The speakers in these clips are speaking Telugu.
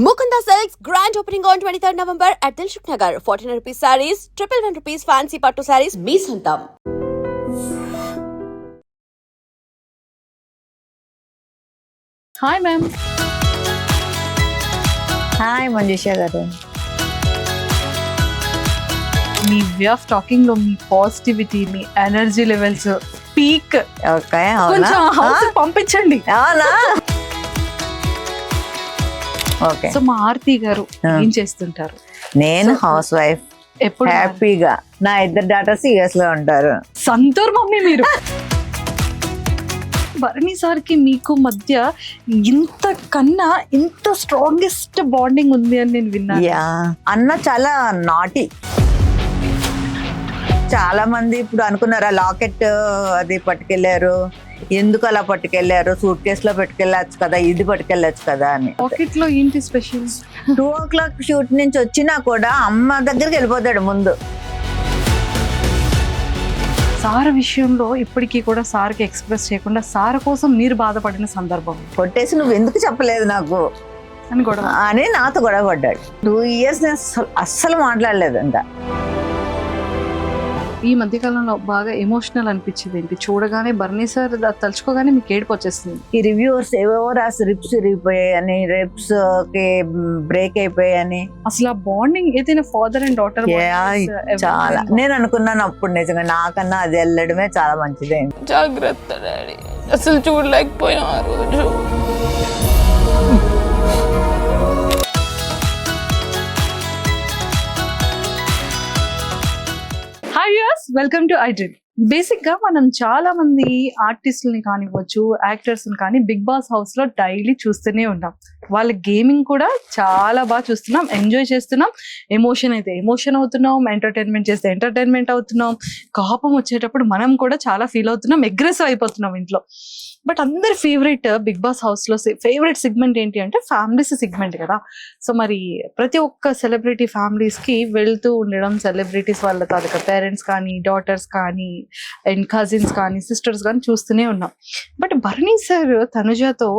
Mukunda Silks grand opening on 23rd November at Dilshuk Nagar. 1400 rupees sarees, 111 rupees fancy pattu sarees, me santam. Hi ma'am. Hi Manjusha గారు. మీ వే ఆఫ్ టాకింగ్ లో మీ పాజిటివిటీ, మీ ఎనర్జీ లెవెల్స్ పీక్. ఓకే, కొంచెం హౌస్ పంపించండి. అవునా? ఓకే. సో మా ఆర్తి గారు ఏం చేస్తుంటారు? నేను హౌస్ వైఫ్. ఎప్పుడు హ్యాపీగా నా ఇద్దరు డాటర్స్ యుఎస్ లో ఉంటారు. సంతూర్ మమ్మీ మీరు. భరణి సార్కి మీకు మధ్య ఇంత కన్నా ఇంత స్ట్రాంగెస్ట్ బాండింగ్ ఉంది అని నేను విన్నాను. యా, అన్న చాలా నాటి. చాలా మంది ఇప్పుడు అనుకున్నారా లాకెట్ అది పట్టుకెళ్లారు, ఎందుకు అలా పట్టుకెళ్లారు, సూట్ కేసు లో పెట్టుకెళ్ళచ్చు కదా, ఇది పట్టుకెళ్ళచ్చు కదా అని. పాకెట్ లో ఏంటి స్పెషల్? 2 o'clock షూట్ నుంచి వచ్చినా కూడా అమ్మ దగ్గరికి వెళ్ళిపోతాడు ముందు. సార్ విషయంలో ఇప్పటికీ కూడా సార్కి ఎక్స్ప్రెస్ చేయకుండా సార్ కోసం మీరు బాధపడిన సందర్భం కొట్టేసి నువ్వు ఎందుకు చెప్పలేదు నాకు అని గొడవ అని నాతో గొడవ పడ్డాడు. 2 years నేను అస్సలు మాట్లాడలేదు. ఇంకా ఈ మధ్యకాలంలో బాగా ఎమోషనల్ అనిపించింది ఏంటి? చూడగానే భరణి సార్ తలుచుకోగానే మీకు ఏడుపు వచ్చేస్తుంది. ఈ రివ్యూవర్స్ ఏవేవో రాసి రిప్స్ ఇరిగిపోయాయని, రిప్స్ కి బ్రేక్ అయిపోయాయని. అసలు ఆ బాండింగ్ ఏదైనా ఫాదర్ అండ్ డాటర్ చాలా నేను అనుకున్నాను అప్పుడు, నిజంగా నాకన్నా అది వెళ్ళడమే చాలా మంచిది. జాగ్రత్త డాడీ, అసలు చూడలేకపోయాం ఆ రోజు. Hi viewers, welcome to I dream. Basic గా మనం చాలా మంది ఆర్టిస్టులని కానివ్వచ్చు, యాక్టర్స్ కానీ బిగ్ బాస్ హౌస్ లో డైలీ చూస్తూనే ఉంటాం. వాళ్ళ గేమింగ్ కూడా చాలా బాగా చూస్తున్నాం, ఎంజాయ్ చేస్తున్నాం. ఎమోషన్ అయితే ఎమోషన్ అవుతున్నాం, ఎంటర్టైన్మెంట్ చేస్తే ఎంటర్టైన్మెంట్ అవుతున్నాం. కోపం వచ్చేటప్పుడు మనం కూడా చాలా ఫీల్ అవుతున్నాం, అగ్రెసివ్ అయిపోతున్నాం ఇంట్లో. బట్ అందరి ఫేవరెట్ బిగ్ బాస్ హౌస్ లో ఫేవరెట్ సెగ్మెంట్ ఏంటి అంటే ఫ్యామిలీస్ సెగ్మెంట్ కదా. సో మరి ప్రతి ఒక్క సెలబ్రిటీ ఫ్యామిలీస్ కి వెళ్తూ ఉండడం, సెలబ్రిటీస్ వాళ్ళ తాలూకా పేరెంట్స్ కానీ, డాటర్స్ కానీ, అండ్ కజిన్స్ కానీ, సిస్టర్స్ కానీ చూస్తూనే ఉన్నాం. బట్ భరణి సార్ తనుజతో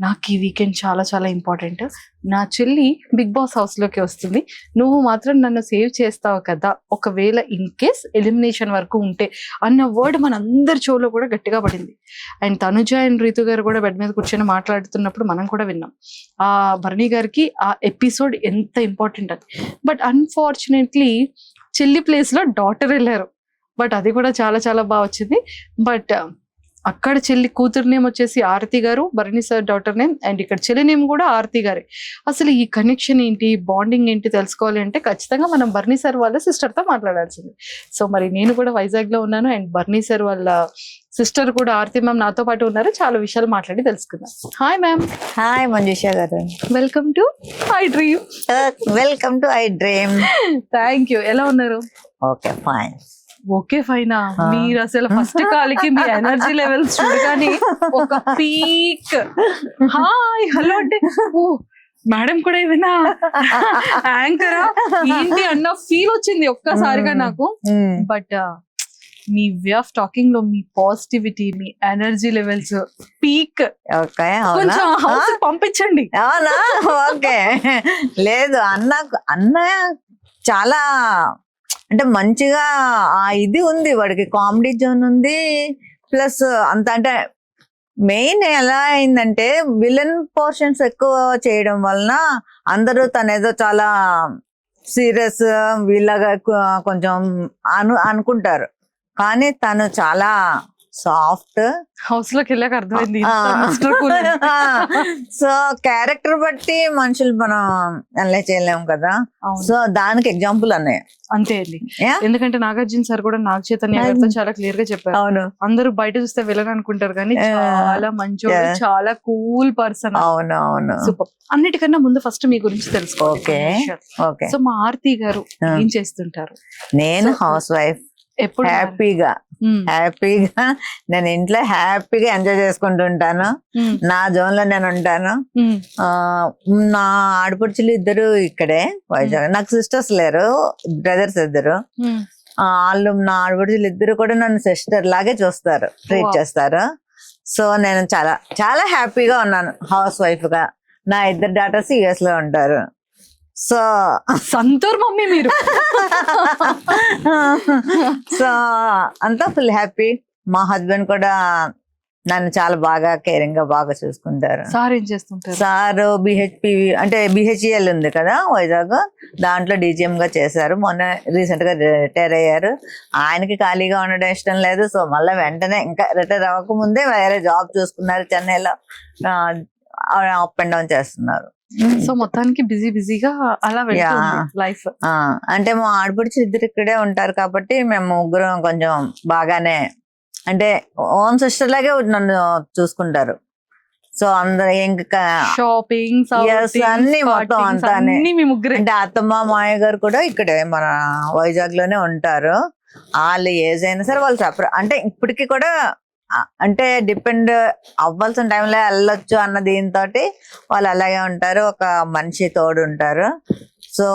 నాకు ఈ వీకెండ్ చాలా చాలా ఇంపార్టెంట్, నా చెల్లి బిగ్ బాస్ హౌస్ లోకి వస్తుంది, నువ్వు మాత్రం నన్ను సేవ్ చేస్తావు కదా ఒకవేళ ఇన్ కేస్ ఎలిమినేషన్ వరకు ఉంటే అన్న వర్డ్ మన అందరి షోలో కూడా గట్టిగా పడింది. అండ్ తనుజ అండ్ రీతు గారు కూడా బెడ్ మీద కూర్చొని మాట్లాడుతున్నప్పుడు మనం కూడా విన్నాం ఆ భరణి గారికి ఆ ఎపిసోడ్ ఎంత ఇంపార్టెంట్ అని. బట్ అన్ఫార్చునేట్లీ చెల్లి ప్లేస్ లో డాటర్ వెళ్ళారు. బట్ అది కూడా చాలా చాలా బాగా వచ్చింది. బట్ అక్కడ చెల్లి కూతురు నేమ్ వచ్చేసి ఆరతి గారు, Bharani sir daughter name, and ఇక్కడ చెల్లి నేమ్ కూడా ఆరతి గారే. అసలు ఈ కనెక్షన్ ఏంటి, బాండింగ్ ఏంటి తెలుసుకోవాలి అంటే ఖచ్చితంగా మనం భరణి సార్ వాళ్ళ సిస్టర్ తో మాట్లాడాల్సింది. సో మరి నేను కూడా వైజాగ్ లో ఉన్నాను, అండ్ భరణి సార్ వాళ్ళ సిస్టర్ కూడా ఆరతి మ్యామ్ నాతో పాటు ఉన్నారు. చాలా విషయాలు మాట్లాడి తెలుసుకుందాం. Hi ma'am. హాయ్ మంజుష గారు. Welcome to I dream. Welcome to I dream. Thank you. ఎలా ఉన్నారు? Okay, fine. ఓకే ఫైనా. మీరు అసలు ఫస్ట్ కాల్కి మీ ఎనర్జీ లెవెల్స్ చూడగానే ఒక పీక్. హాయ్ హలో అంటే ఓ మేడం కూడా ఏమైనా యాంకరా ఏంటి అన్న ఫీల్ వచ్చింది ఒక్కసారిగా నాకు. But me way of talking లో మీ పాజిటివిటీ, మీ ఎనర్జీ లెవెల్స్ పీక్. ఓకే, కొంచెం హౌస్ పంపించండి. అవునా? ఓకే. లేదు, అన్న చాలా అంటే మంచిగా ఇది ఉంది, వాడికి కామెడీ జోన్ ఉంది. ప్లస్ అంత అంటే మెయిన్ ఎలా అయిందంటే విలన్ పోర్షన్స్ ఎక్కువ చేయడం వలన అందరూ తనేదో చాలా సీరియస్ వీళ్ళగా కొంచెం అనుకుంటారు. కానీ తను చాలా సాఫ్ట్. హౌస్ లోకి వెళ్ళాక అర్థమైంది. సో క్యారెక్టర్ బట్టి మనుషులు మనం అలా చేయలేము కదా. సో దానికి ఎగ్జాంపుల్ అన్నయ్య. అంతే అండి. ఎందుకంటే నాగార్జున సార్ కూడా నాగ చైతన్య గారితో చాలా క్లియర్ గా చెప్పారు. అవును, అందరూ బయట చూస్తే విలన్ అనుకుంటారు కానీ చాలా మంచోడు, చాలా కూల్ పర్సన్. అవును అవును. సూపర్. అన్నిటికన్నా ముందు ఫస్ట్ మీ గురించి తెలుసుకోవాలి. Okay okay. సో మా ఆర్తి గారు ఏం చేస్తుంటారు? నేను హౌస్ వైఫ్. ఎప్పుడు హ్యాపీగా నేను ఇంట్లో హ్యాపీగా ఎంజాయ్ చేసుకుంటుంటాను. నా జోన్ లో నేను ఉంటాను. నా ఆడపడుచులు ఇద్దరు ఇక్కడే వైజాగ్. నాకు సిస్టర్స్ లేరు, బ్రదర్స్ ఇద్దరు. వాళ్ళు నా ఆడపడుచులు ఇద్దరు కూడా నన్ను సిస్టర్ లాగే చూస్తారు, ట్రీట్ చేస్తారు. సో నేను చాలా చాలా హ్యాపీగా ఉన్నాను హౌస్ వైఫ్ గా. నా 2 డాటర్స్ యుఎస్ లో ఉంటారు. సో సంతూర్ మమ్మీ మీరు. సో అంతా ఫుల్ హ్యాపీ. మా హస్బెండ్ కూడా నన్ను చాలా బాగా కేరింగ్ గా బాగా చూసుకుంటారు. సార్ ఏం చేస్తుంటారు? సార్ అంటే బిహెచ్ఎల్ ఉంది కదా వైజాగ్, దాంట్లో డీజీఎం గా చేశారు. మొన్న రీసెంట్ గా రిటైర్ అయ్యారు. ఆయనకి ఖాళీగా ఉండడం ఇష్టం లేదు. సో మళ్ళీ వెంటనే ఇంకా రిటైర్ అవ్వక ముందే వేరే జాబ్ చూసుకున్నారు చెన్నైలో. అప్ అండ్ డౌన్ చేస్తున్నారు. సో మొత్తానికి బిజీగా అలా లైఫ్. అంటే మా ఆడపడుచు 2 ఇక్కడే ఉంటారు కాబట్టి మేము ముగ్గురం కొంచెం బాగానే, అంటే ఓన్ సిస్టర్ లాగే నన్ను చూసుకుంటారు. సో అందరూ ఇంకా షాపింగ్ అన్ని మొత్తం అంతా. అంటే అత్తమ్మ మాయ గారు కూడా ఇక్కడే మన వైజాగ్ లోనే ఉంటారు. వాళ్ళు ఏజ్ అయినా సరే వాళ్ళు సపరేట్, అంటే ఇప్పటికి కూడా అంటే డిపెండ్ అవ్వాల్సిన టైంలో వెళ్ళొచ్చు అన్న దీంతో వాళ్ళు అలాగే ఉంటారు. ఒక మనిషి తోడు ఉంటారు. సో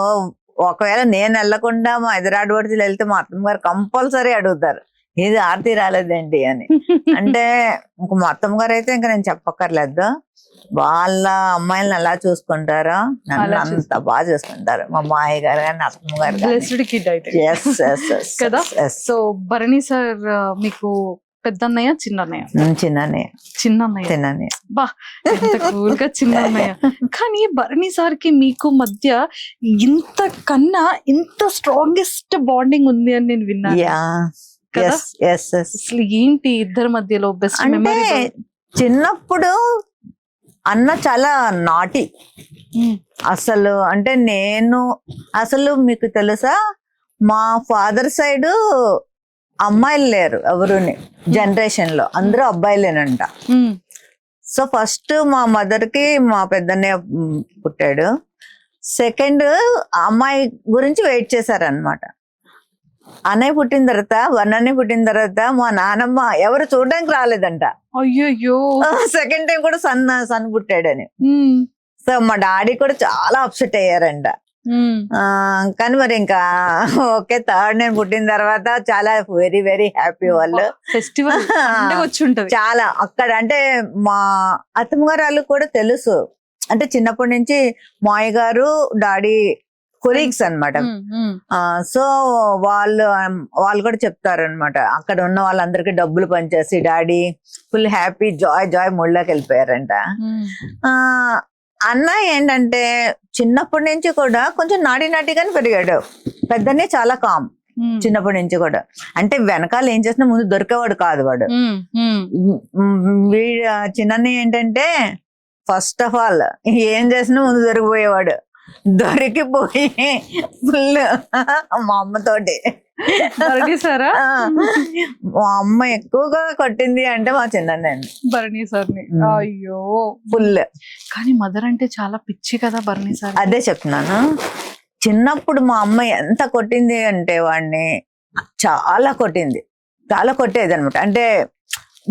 ఒకవేళ నేను వెళ్ళకుండా మా ఎదురాడబడుచులు వెళ్తే మా అత్తమ్మ గారు కంపల్సరీ అడుగుతారు, ఇది ఆర్తి రాలేదేంటి అని. అంటే ఇంక మా అత్తమ్మ గారు అయితే ఇంకా నేను చెప్పక్కర్లేదు. వాళ్ళ అమ్మాయిలను ఎలా చూసుకుంటారో నన్ను అంత బాగా చూసుకుంటారు. మా మాయ గారు కానీ అత్తమ్మ గారు కదా. సో భరణి సార్ మీకు పెద్దన్నయ్య చిన్నన్నయ్య బా ఎంత కూల్ గా చిన్నన్నయ్య. కానీ భరణి సార్ కి మీకు మధ్య ఇంత కన్నా ఇంత స్ట్రాంగెస్ట్ బాండింగ్ ఉంది అని నేను విన్నాను. అసలు ఏంటి ఇద్దరి మధ్యలో బెస్ట్ మెమరీ? చిన్నప్పుడు అన్న చాలా నాటి అసలు. అంటే నేను అసలు మీకు తెలుసా, మా ఫాదర్ సైడ్ అమ్మాయిలు లేరు ఎవరుని, జనరేషన్ లో అందరూ అబ్బాయిలేనంట. సో ఫస్ట్ మా మదర్ కి మా పెద్దన్నయ్య పుట్టాడు. సెకండ్ అమ్మాయి గురించి వెయిట్ చేశారనమాట. అన్నయ్య పుట్టిన తర్వాత, అన్నయ్య పుట్టిన తర్వాత మా నానమ్మ ఎవరు చూడడానికి రాలేదంట. అయ్యో సెకండ్ టైం కూడా సన్ పుట్టాడని. సో మా డాడీ కూడా చాలా అప్సెట్ అయ్యారంట. కానీ మరి ఇంకా ఓకే, థర్డ్ నేను పుట్టిన తర్వాత చాలా వెరీ వెరీ హ్యాపీ. వాళ్ళు ఫెస్టివల్ చాలా అక్కడ, అంటే మా అత్తమ్మ గారు వాళ్ళు కూడా తెలుసు. అంటే చిన్నప్పటి నుంచి మాయ గారు డాడీ కొలీగ్స్ అనమాట. సో వాళ్ళు కూడా చెప్తారనమాట, అక్కడ ఉన్న వాళ్ళందరికీ డబ్బులు పనిచేసి డాడీ ఫుల్ హ్యాపీ జాయ్ మూడ్లోకి వెళ్ళిపోయారంట. అన్న ఏంటంటే చిన్నప్పటి నుంచి కూడా కొంచెం నాటిగానే పెరిగాడు. పెద్దనే చాలా కామ్ చిన్నప్పటి నుంచి కూడా. అంటే వెనకాల ఏం చేసినా ముందు దొరికేవాడు కాదు వాడు. చిన్న ఏంటంటే ఫస్ట్ ఆఫ్ ఆల్ ఏం చేసినా ముందు దొరికిపోయేవాడు. దొరికిపోయి ఫుల్ మా అమ్మతోటి సారా మా అమ్మ ఎక్కువగా కొట్టింది అంటే మా చిన్న భరణి సార్ని. అయ్యో ఫుల్. కానీ మదర్ అంటే చాలా పిచ్చి కదా భరణి సార్. అదే చెప్తున్నాను, చిన్నప్పుడు మా అమ్మ ఎంత కొట్టింది అంటే వాడిని చాలా కొట్టేది అనమాట. అంటే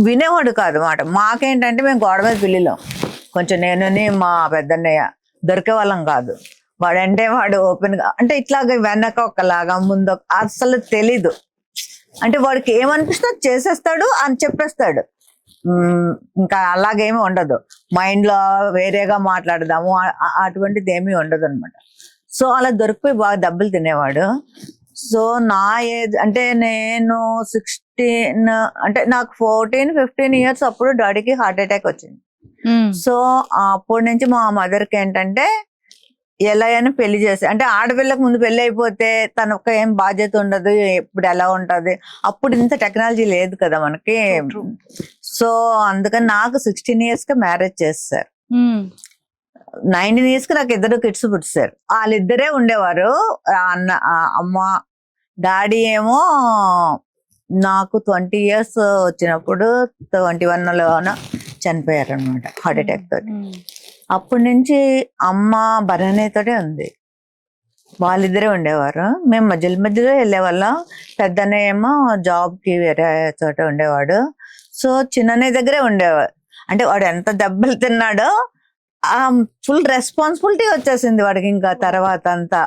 వినేవాడు కాదు మాట. మాకేంటంటే మేము గోడ మీద పిల్లిలో కొంచెం నేనుని మా పెద్దన్నయ్య దొరికే వాళ్ళం కాదు. వాడంటే వాడు ఓపెన్ గా, అంటే ఇట్లాగా వెనక ఒకలాగా ముందు అసలు తెలీదు. అంటే వాడికి ఏమనిపిస్తే చేసేస్తాడు అని చెప్పేస్తాడు. ఇంకా అలాగేమీ ఉండదు. మైండ్ లో వేరేగా మాట్లాడదాము అటువంటిది ఏమీ ఉండదు అనమాట. సో అలా దొరికిపోయి బాగా దెబ్బలు తినేవాడు. సో నా ఏజ్ అంటే నేను 16, అంటే నాకు 14-15 ఇయర్స్ అప్పుడు డాడీకి హార్ట్ అటాక్ వచ్చింది. సో అప్పటి నుంచి మా మదర్కి ఏంటంటే ఎలా అయినా పెళ్లి చేసి, అంటే ఆడపిల్లకు ముందు పెళ్లి అయిపోతే తనకు ఏం బాధ్యత ఉండదు. ఇప్పుడు ఎలా ఉంటది, అప్పుడు ఇంత టెక్నాలజీ లేదు కదా మనకి. సో అందుకని నాకు 16 ఇయర్స్ కి మ్యారేజ్ చేస్తారు. 19 ఇయర్స్ కి నాకు 2 కిడ్స్ పుట్టారు. వాళ్ళిద్దరే ఉండేవారు. అమ్మ డాడీ ఏమో నాకు 20 ఇయర్స్ వచ్చినప్పుడు 21లోన చనిపోయారు అనమాట హార్ట్ అటాక్ తోటి. అప్పటి నుంచి అమ్మ భరణితోటే ఉంది. వాళ్ళిద్దరే ఉండేవారు. మేము మధ్యలో వెళ్ళేవాళ్ళం. పెద్దనే ఏమో జాబ్ కి వేరే చోట ఉండేవాడు. సో చిన్ననే దగ్గరే ఉండేవాడు. అంటే వాడు ఎంత దెబ్బలు తిన్నాడో ఫుల్ రెస్పాన్సిబిలిటీ వచ్చేసింది వాడికి. ఇంకా తర్వాత అంతా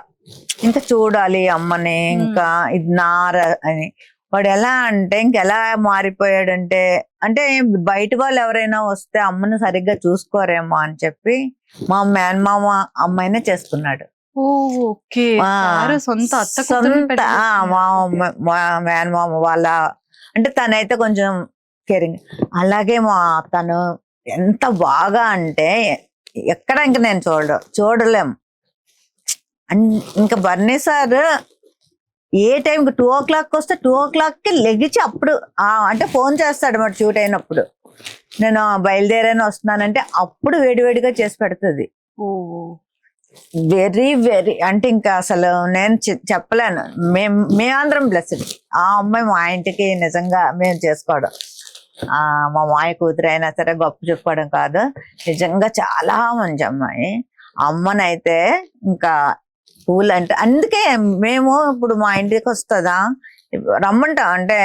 ఇంకా చూడాలి అమ్మని, ఇంకా ఇది నార అని వాడు ఎలా అంటే ఇంకెలా మారిపోయాడంటే, అంటే బయట వాళ్ళు ఎవరైనా వస్తే అమ్మను సరిగ్గా చూసుకోరేమో అని చెప్పి మా మేనమామ అమ్మాయినే చేసుకున్నాడు. ఓకే. ఆ, సొంత అత్త కూతురుని సొంత మా మేనమామ వాళ్ళ, అంటే తనైతే కొంచెం కేరింగ్. అలాగే తను ఎంత బాగా అంటే ఎక్కడ ఇంక నేను చూడలేం. ఇంకా బర్నీ సార్ ఏ టైంకి 2 o'clock వస్తే 2 o'clockకి లెగిచి అప్పుడు అంటే ఫోన్ చేస్తాడు మరి షూట్ అయినప్పుడు, నేను బయలుదేరాను వస్తున్నానంటే అప్పుడు వేడివేడిగా చేసి పెడుతుంది. వెరీ వెరీ అంటే ఇంకా అసలు నేను చెప్పలేను. మేమందరం బ్లెస్డ్. ఆ అమ్మాయి మా ఇంటికి నిజంగా మేము చేసుకోవడం, మా మాయ కూతురు అయినా సరే గొప్ప చెప్పుకోవడం కాదు, నిజంగా చాలా మంచి అమ్మాయి. అమ్మనైతే ఇంకా పూలు అంటే, అందుకే మేము ఇప్పుడు మా ఇంటికి వస్తుందా రమ్మంటాం. అంటే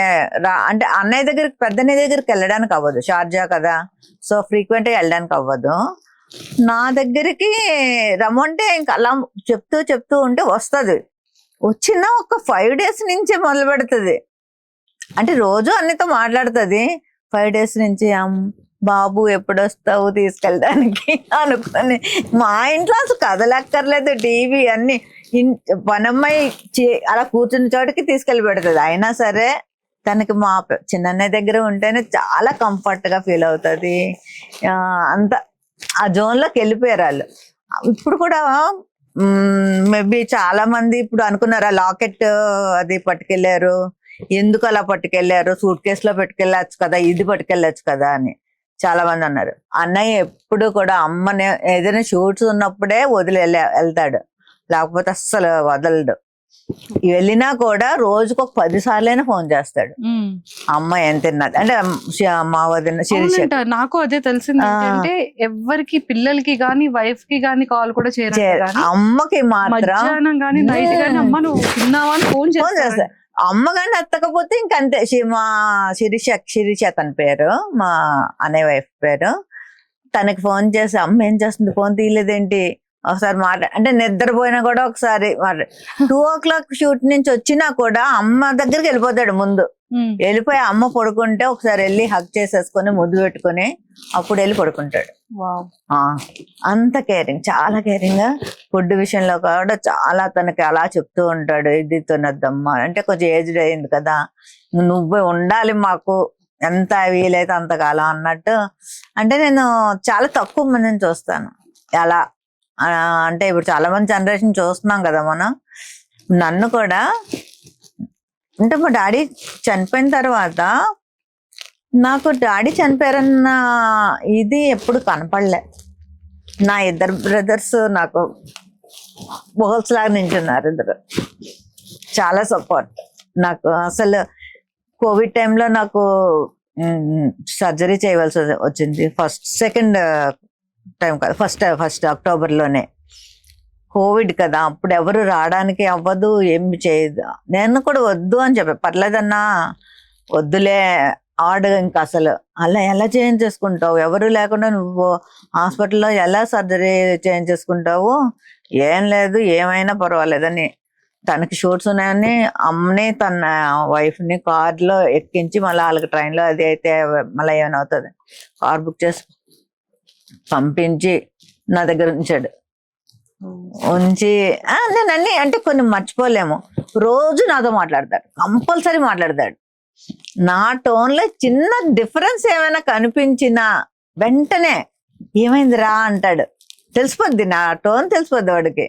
అంటే అన్నయ్య దగ్గరికి, పెద్దన్నయ్య దగ్గరికి వెళ్ళడానికి అవ్వదు, షార్జా కదా, సో ఫ్రీక్వెంట్ గా వెళ్ళడానికి అవ్వదు. నా దగ్గరికి రమ్మంటే ఇంకా అలా చెప్తూ ఉంటే వస్తుంది. వచ్చిన ఒక 5 days నుంచే మొదలు పెడుతుంది. అంటే రోజు అన్నితో మాట్లాడుతుంది. 5 days నుంచి బాబు ఎప్పుడు వస్తావు తీసుకెళ్ళడానికి అనుకుని, మా ఇంట్లో అసలు కదలక్కర్లేదు, టీవీ అన్ని పనమ్మాయి అలా కూర్చున్న చోటికి తీసుకెళ్ళి పెడుతుంది. అయినా సరే తనకి మా చిన్నన్నయ్య దగ్గర ఉంటేనే చాలా కంఫర్ట్ గా ఫీల్ అవుతుంది. అంత ఆ జోన్ లోకి వెళ్ళిపోయారు వాళ్ళు. ఇప్పుడు కూడా మేబీ చాలా మంది ఇప్పుడు అనుకున్నారు ఆ లాకెట్ అది పట్టుకెళ్లారు, ఎందుకు అలా పట్టుకెళ్లారు, సూట్ కేసులో పట్టుకెళ్ళచ్చు కదా, ఇది పట్టుకెళ్ళచ్చు కదా అని చాలా మంది అన్నారు. అన్నయ్య ఎప్పుడు కూడా అమ్మని ఏదైనా షూట్స్ ఉన్నప్పుడే వదిలి వెళ్తాడు, లేకపోతే అస్సలు వదలడు. వెళ్ళినా కూడా రోజుకు ఒక 10 సార్లైనా ఫోన్ చేస్తాడు, అమ్మ ఏం తిన్నది అంటే మా వదిన శిరీష. నాకు అదే తెలిసింది అంటే ఎవరికి పిల్లలకి గానీ వైఫ్ కి గానీ కాల్ కూడా చేయరు, అమ్మకి మాత్రం మధ్యాహ్నం గానీ నైట్ గానీ అమ్మ నువ్వు తిన్నావా అని ఫోన్ చేస్తాడు. అమ్మ గాని ఎత్తకపోతే ఇంకంతే. మా శిరీష తన పేరు, మా అనే వైఫ్ పేరు. తనకి ఫోన్ చేసి అమ్మ ఏం చేస్తుంది, ఫోన్ తీయలేదేంటి, ఒకసారి అంటే నిద్రపోయినా కూడా ఒకసారి 2 o'clock షూట్ నుంచి వచ్చినా కూడా అమ్మ దగ్గరికి వెళ్ళిపోతాడు. ముందు వెళ్ళిపోయి అమ్మ పడుకుంటే ఒకసారి వెళ్ళి హగ్ చేసేసుకొని ముద్దు పెట్టుకొని అప్పుడు వెళ్ళి పడుకుంటాడు. అంత కేరింగ్, చాలా కేరింగ్. ఫుడ్ విషయంలో కూడా చాలా తనకి అలా చెప్తూ ఉంటాడు, ఇది తినద్దమ్మా అంటే కొంచెం ఏజ్డ్ అయింది కదా, నువ్వు ఉండాలి మాకు ఎంత వీలైతే అంతకాలం అన్నట్టు. అంటే నేను చాలా తక్కువ మందిని చూస్తాను అలా. అంటే ఇప్పుడు చాలా మంది జనరేషన్ చూస్తున్నాం కదా మనం. నన్ను కూడా అంటే మా డాడీ చనిపోయిన తర్వాత నాకు డాడీ చనిపోయారన్న ఇది ఎప్పుడు కనపడలే. నా 2 brothers నాకు బోల్స్ లాగా నించున్నారు, 2. చాలా సపోర్ట్ నాకు. అసలు కోవిడ్ టైంలో నాకు సర్జరీ చేయవలసి వచ్చింది. సెకండ్ టైం కాదు, ఫస్ట్ అక్టోబర్లోనే. కోవిడ్ కదా, అప్పుడు ఎవరు రావడానికి అవ్వదు, ఏమి చేయదు. నేను కూడా వద్దు అని చెప్పా, పర్లేదన్నా వద్దులే ఆడు, ఇంకా అసలు అలా ఎలా చేయించేసుకుంటావు, ఎవరు లేకుండా నువ్వు హాస్పిటల్లో ఎలా సర్జరీ చేయించేసుకుంటావు, ఏం లేదు ఏమైనా పర్వాలేదని. తనకి షూట్స్ ఉన్నాయని అమ్మని తన వైఫ్ని కార్లో ఎక్కించి మళ్ళీ వాళ్ళకి ట్రైన్లో అది అయితే మళ్ళీ ఏమైనా అవుతుంది, కార్ బుక్ చేసి పంపించి నా దగ్గర ఉంచాడు. ఉంచి నేను అన్ని అంటే కొన్ని మర్చిపోలేము. రోజు నాతో మాట్లాడతాడు, కంపల్సరీ మాట్లాడతాడు. నా టోన్లో చిన్న డిఫరెన్స్ ఏమైనా కనిపించినా వెంటనే ఏమైందిరా అంటాడు. తెలిసిపోద్ది, నా టోన్ తెలిసిపోద్ది వాడికి.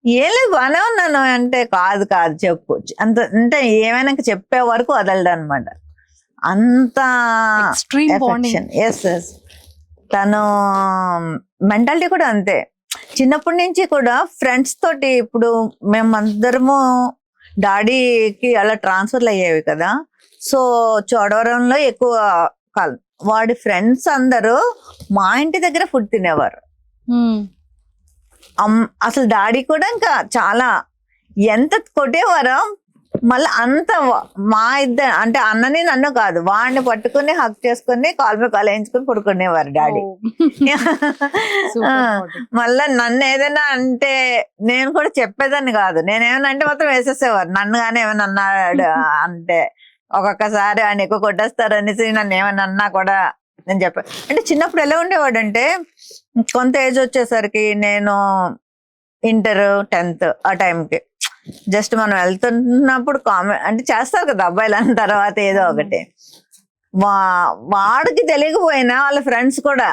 ఏం లేదు బాగానే ఉన్నాను అంటే, కాదు చెప్పు అంత, అంటే ఏమైనా చెప్పే వరకు వదలడు అనమాట. అంత ఎస్. తను మెంటాలిటీ కూడా అంతే. చిన్నప్పటి నుంచి కూడా ఫ్రెండ్స్ తోటి, ఇప్పుడు మేమందరము డాడీకి అలా ట్రాన్స్ఫర్లు అయ్యేవి కదా, సో చోడవరంలో ఎక్కువ కాలం. వాడి ఫ్రెండ్స్ అందరూ మా ఇంటి దగ్గర ఫుడ్ తినేవారు. అసలు డాడీ కూడా ఇంకా చాలా ఎంత కొట్టేవారో మళ్ళీ అంత మా ఇద్దరు అంటే అన్నని నన్ను కాదు, వాడిని పట్టుకుని హక్ చేసుకుని కాల్ మీద కాల్ వేయించుకుని పడుకునేవారు డాడీ. మళ్ళా నన్ను ఏదైనా అంటే నేను కూడా చెప్పేదాన్ని కాదు, నేనేమన్నా అంటే మొత్తం వేసేసేవారు. నన్ను కానీ ఏమైనా అన్నాడు అంటే ఒక్కొక్కసారి ఆయన ఎక్కువ కొట్టేస్తారు అనేసి నన్ను ఏమైనా అన్నా కూడా నేను చెప్పాను. అంటే చిన్నప్పుడు ఎలా ఉండేవాడు అంటే కొంత ఏజ్ వచ్చేసరికి నేను ఇంటర్ 10th ఆ టైంకి జస్ట్ మనం వెళ్తున్నప్పుడు కామెంట్ అంటే చేస్తారు కదా అబ్బాయిలు అన్న తర్వాత ఏదో ఒకటి, వాడికి తెలియకపోయినా వాళ్ళ ఫ్రెండ్స్ కూడా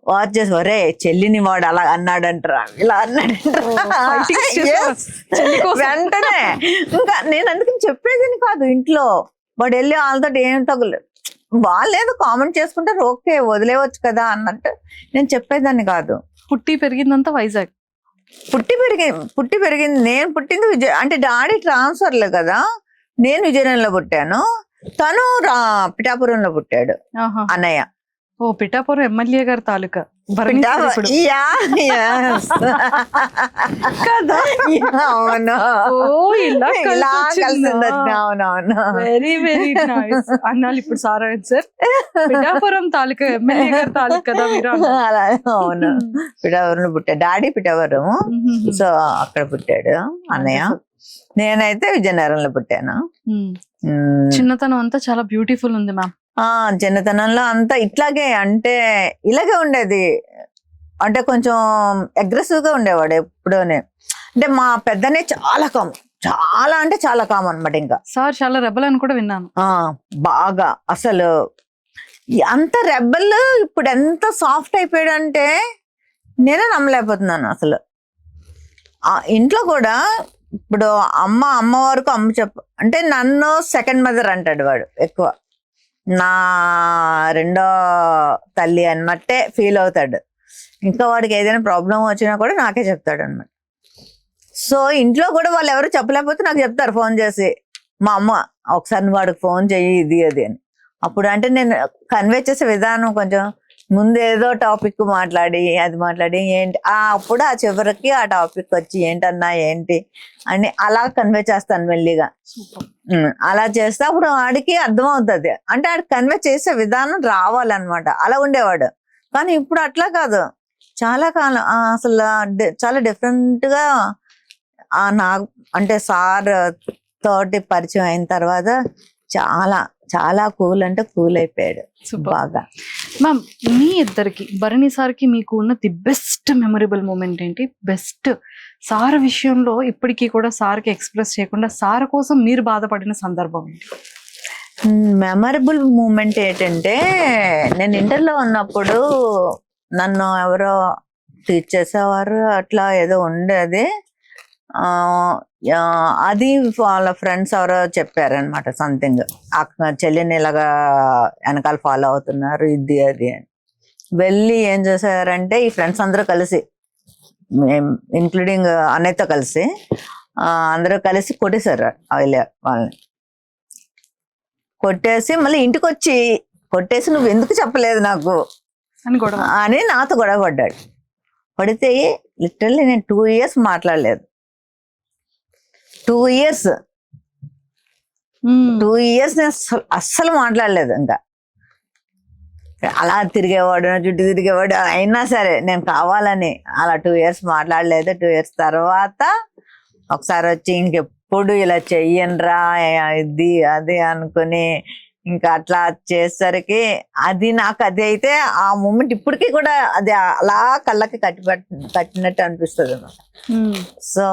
వాచ్ చేసి ఒరే చెల్లిని వాడు అలా అన్నాడంటారా ఇలా అన్నాడంటారా వెంటనే. ఇంకా నేను అందుకని చెప్పేదని కాదు, ఇంట్లో వాడు వెళ్ళి వాళ్ళతో ఏం తగులేదు, వాళ్ళు ఏదో కామెంట్ చేసుకుంటారు ఓకే వదిలేవచ్చు కదా అన్నట్టు నేను చెప్పేదాన్ని కాదు. పుట్టి పెరిగిందంతా వైజాగ్. పుట్టి పెరిగింది నేను పుట్టింది అంటే డాడీ ట్రాన్స్ఫర్లు కదా, నేను విజయనగరంలో పుట్టాను, తను పిఠాపురంలో పుట్టాడు అన్నయ్య. ఓ పిఠాపురం ఎమ్మెల్యే గారి తాలూకా. అవును, అవునవును, వెరీ వెరీ నైస్. అన్నాళ్ళు ఇప్పుడు సారా సార్ పిఠాపురం తాలూకా ఎమ్మెల్యే గారి తాలూకా కదా మీరు. అవును, పిఠాపురంలో పుట్టాడు డాడీ, పిఠాపురం. సో అక్కడ పుట్టాడు అన్నయ్య. నేనైతే విజయనగరంలో పుట్టాను. చిన్నతనం అంతా చాలా బ్యూటిఫుల్ ఉంది మ్యామ్. చిన్నతనంలో అంతా ఇట్లాగే అంటే ఇలాగే ఉండేది, అంటే కొంచెం అగ్రెసివ్ గా ఉండేవాడు ఎప్పుడూనే. అంటే మా పెద్దనే చాలా కామ్, చాలా అంటే చాలా కామ్ అనమాట. ఇంకా సార్ చాలా రెబల్ అని కూడా విన్నాను. బాగా అసలు అంత రెబల్ ఇప్పుడు ఎంత సాఫ్ట్ అయిపోయాడు అంటే నేనే నమ్మలేకపోతున్నాను అసలు. ఇంట్లో కూడా ఇప్పుడు అమ్మ వరకు అమ్మ అంటే నన్ను సెకండ్ మదర్ అంటాడు వాడు ఎక్కువ, నా రెండో తల్లి అన్నట్టే ఫీల్ అవుతాడు. ఇంకా వాడికి ఏదైనా ప్రాబ్లం వచ్చినా కూడా నాకే చెప్తాడు అనమాట. సో ఇంట్లో కూడా వాళ్ళు ఎవరు చెప్పలేకపోతే నాకు చెప్తారు ఫోన్ చేసి, మా అమ్మ ఒకసారి వాడికి ఫోన్ చెయ్యి ఇది అది అని. అప్పుడు అంటే నేను కన్వే చేసే విధానం కొంచెం ముందు ఏదో టాపిక్ మాట్లాడి అది మాట్లాడి ఏంటి అప్పుడు ఆ చివరికి ఆ టాపిక్ వచ్చి ఏంటన్నా ఏంటి అని అలా కన్వే చేస్తాను మెల్లిగా. అలా చేస్తే అప్పుడు వాడికి అర్థం అవుతుంది, అంటే ఆడికి కన్వే చేసే విధానం రావాలన్నమాట. అలా ఉండేవాడు. కానీ ఇప్పుడు అట్లా కాదు, చాలా కాలం అసలు చాలా డిఫరెంట్ గా నాకు అంటే సార్ తోటి పరిచయం అయిన తర్వాత చాలా చాలా కూల్ అంటే కూల్ అయిపోయాడు బాగా. మ్యామ్ మీ ఇద్దరికి భరణి సార్కి మీకు ఉన్న ది బెస్ట్ మెమరబుల్ మూమెంట్ ఏంటి? బెస్ట్ సార్ విషయంలో ఇప్పటికీ కూడా సార్కి ఎక్స్ప్రెస్ చేయకుండా సార్ కోసం మీరు బాధపడిన సందర్భం ఏంటి? మెమరబుల్ మూమెంట్ ఏంటంటే నేను ఇంటర్లో ఉన్నప్పుడు నన్ను ఎవరో టీచ్ చేసేవారు, అట్లా ఏదో ఉండేది. అది వాళ్ళ ఫ్రెండ్స్ ఎవరో చెప్పారనమాట సంథింగ్, చెల్లిని ఇలాగా వెనకాల ఫాలో అవుతున్నారు ఇది అది అని. వెళ్ళి ఏం చేశారంటే ఈ ఫ్రెండ్స్ అందరూ కలిసి ఇంక్లూడింగ్ అన్నయ్యతో కలిసి అందరూ కలిసి కొట్టేశారు వాళ్ళని. కొట్టేసి మళ్ళీ ఇంటికి వచ్చి కొట్టేసి నువ్వు ఎందుకు చెప్పలేదు నాకు అని నాతో గొడవ పడ్డాడు. పడితే లిటరల్లీ నేను 2 years మాట్లాడలేదు. 2 years నేను అస్సలు మాట్లాడలేదు. ఇంకా అలా తిరిగేవాడు, నా చుట్టూ తిరిగేవాడు. అయినా సరే నేను కావాలని అలా 2 years మాట్లాడలేదు. 2 years తర్వాత ఒకసారి వచ్చి ఇంకెప్పుడు ఇలా చెయ్యనురా ఇది అది అనుకుని ఇంకా అట్లా చేసేసరికి అది నాకు అది అయితే ఆ మూమెంట్ ఇప్పటికీ కూడా అది అలా కళ్ళకి కట్టినట్టు అనిపిస్తుంది అన్నమాట. సో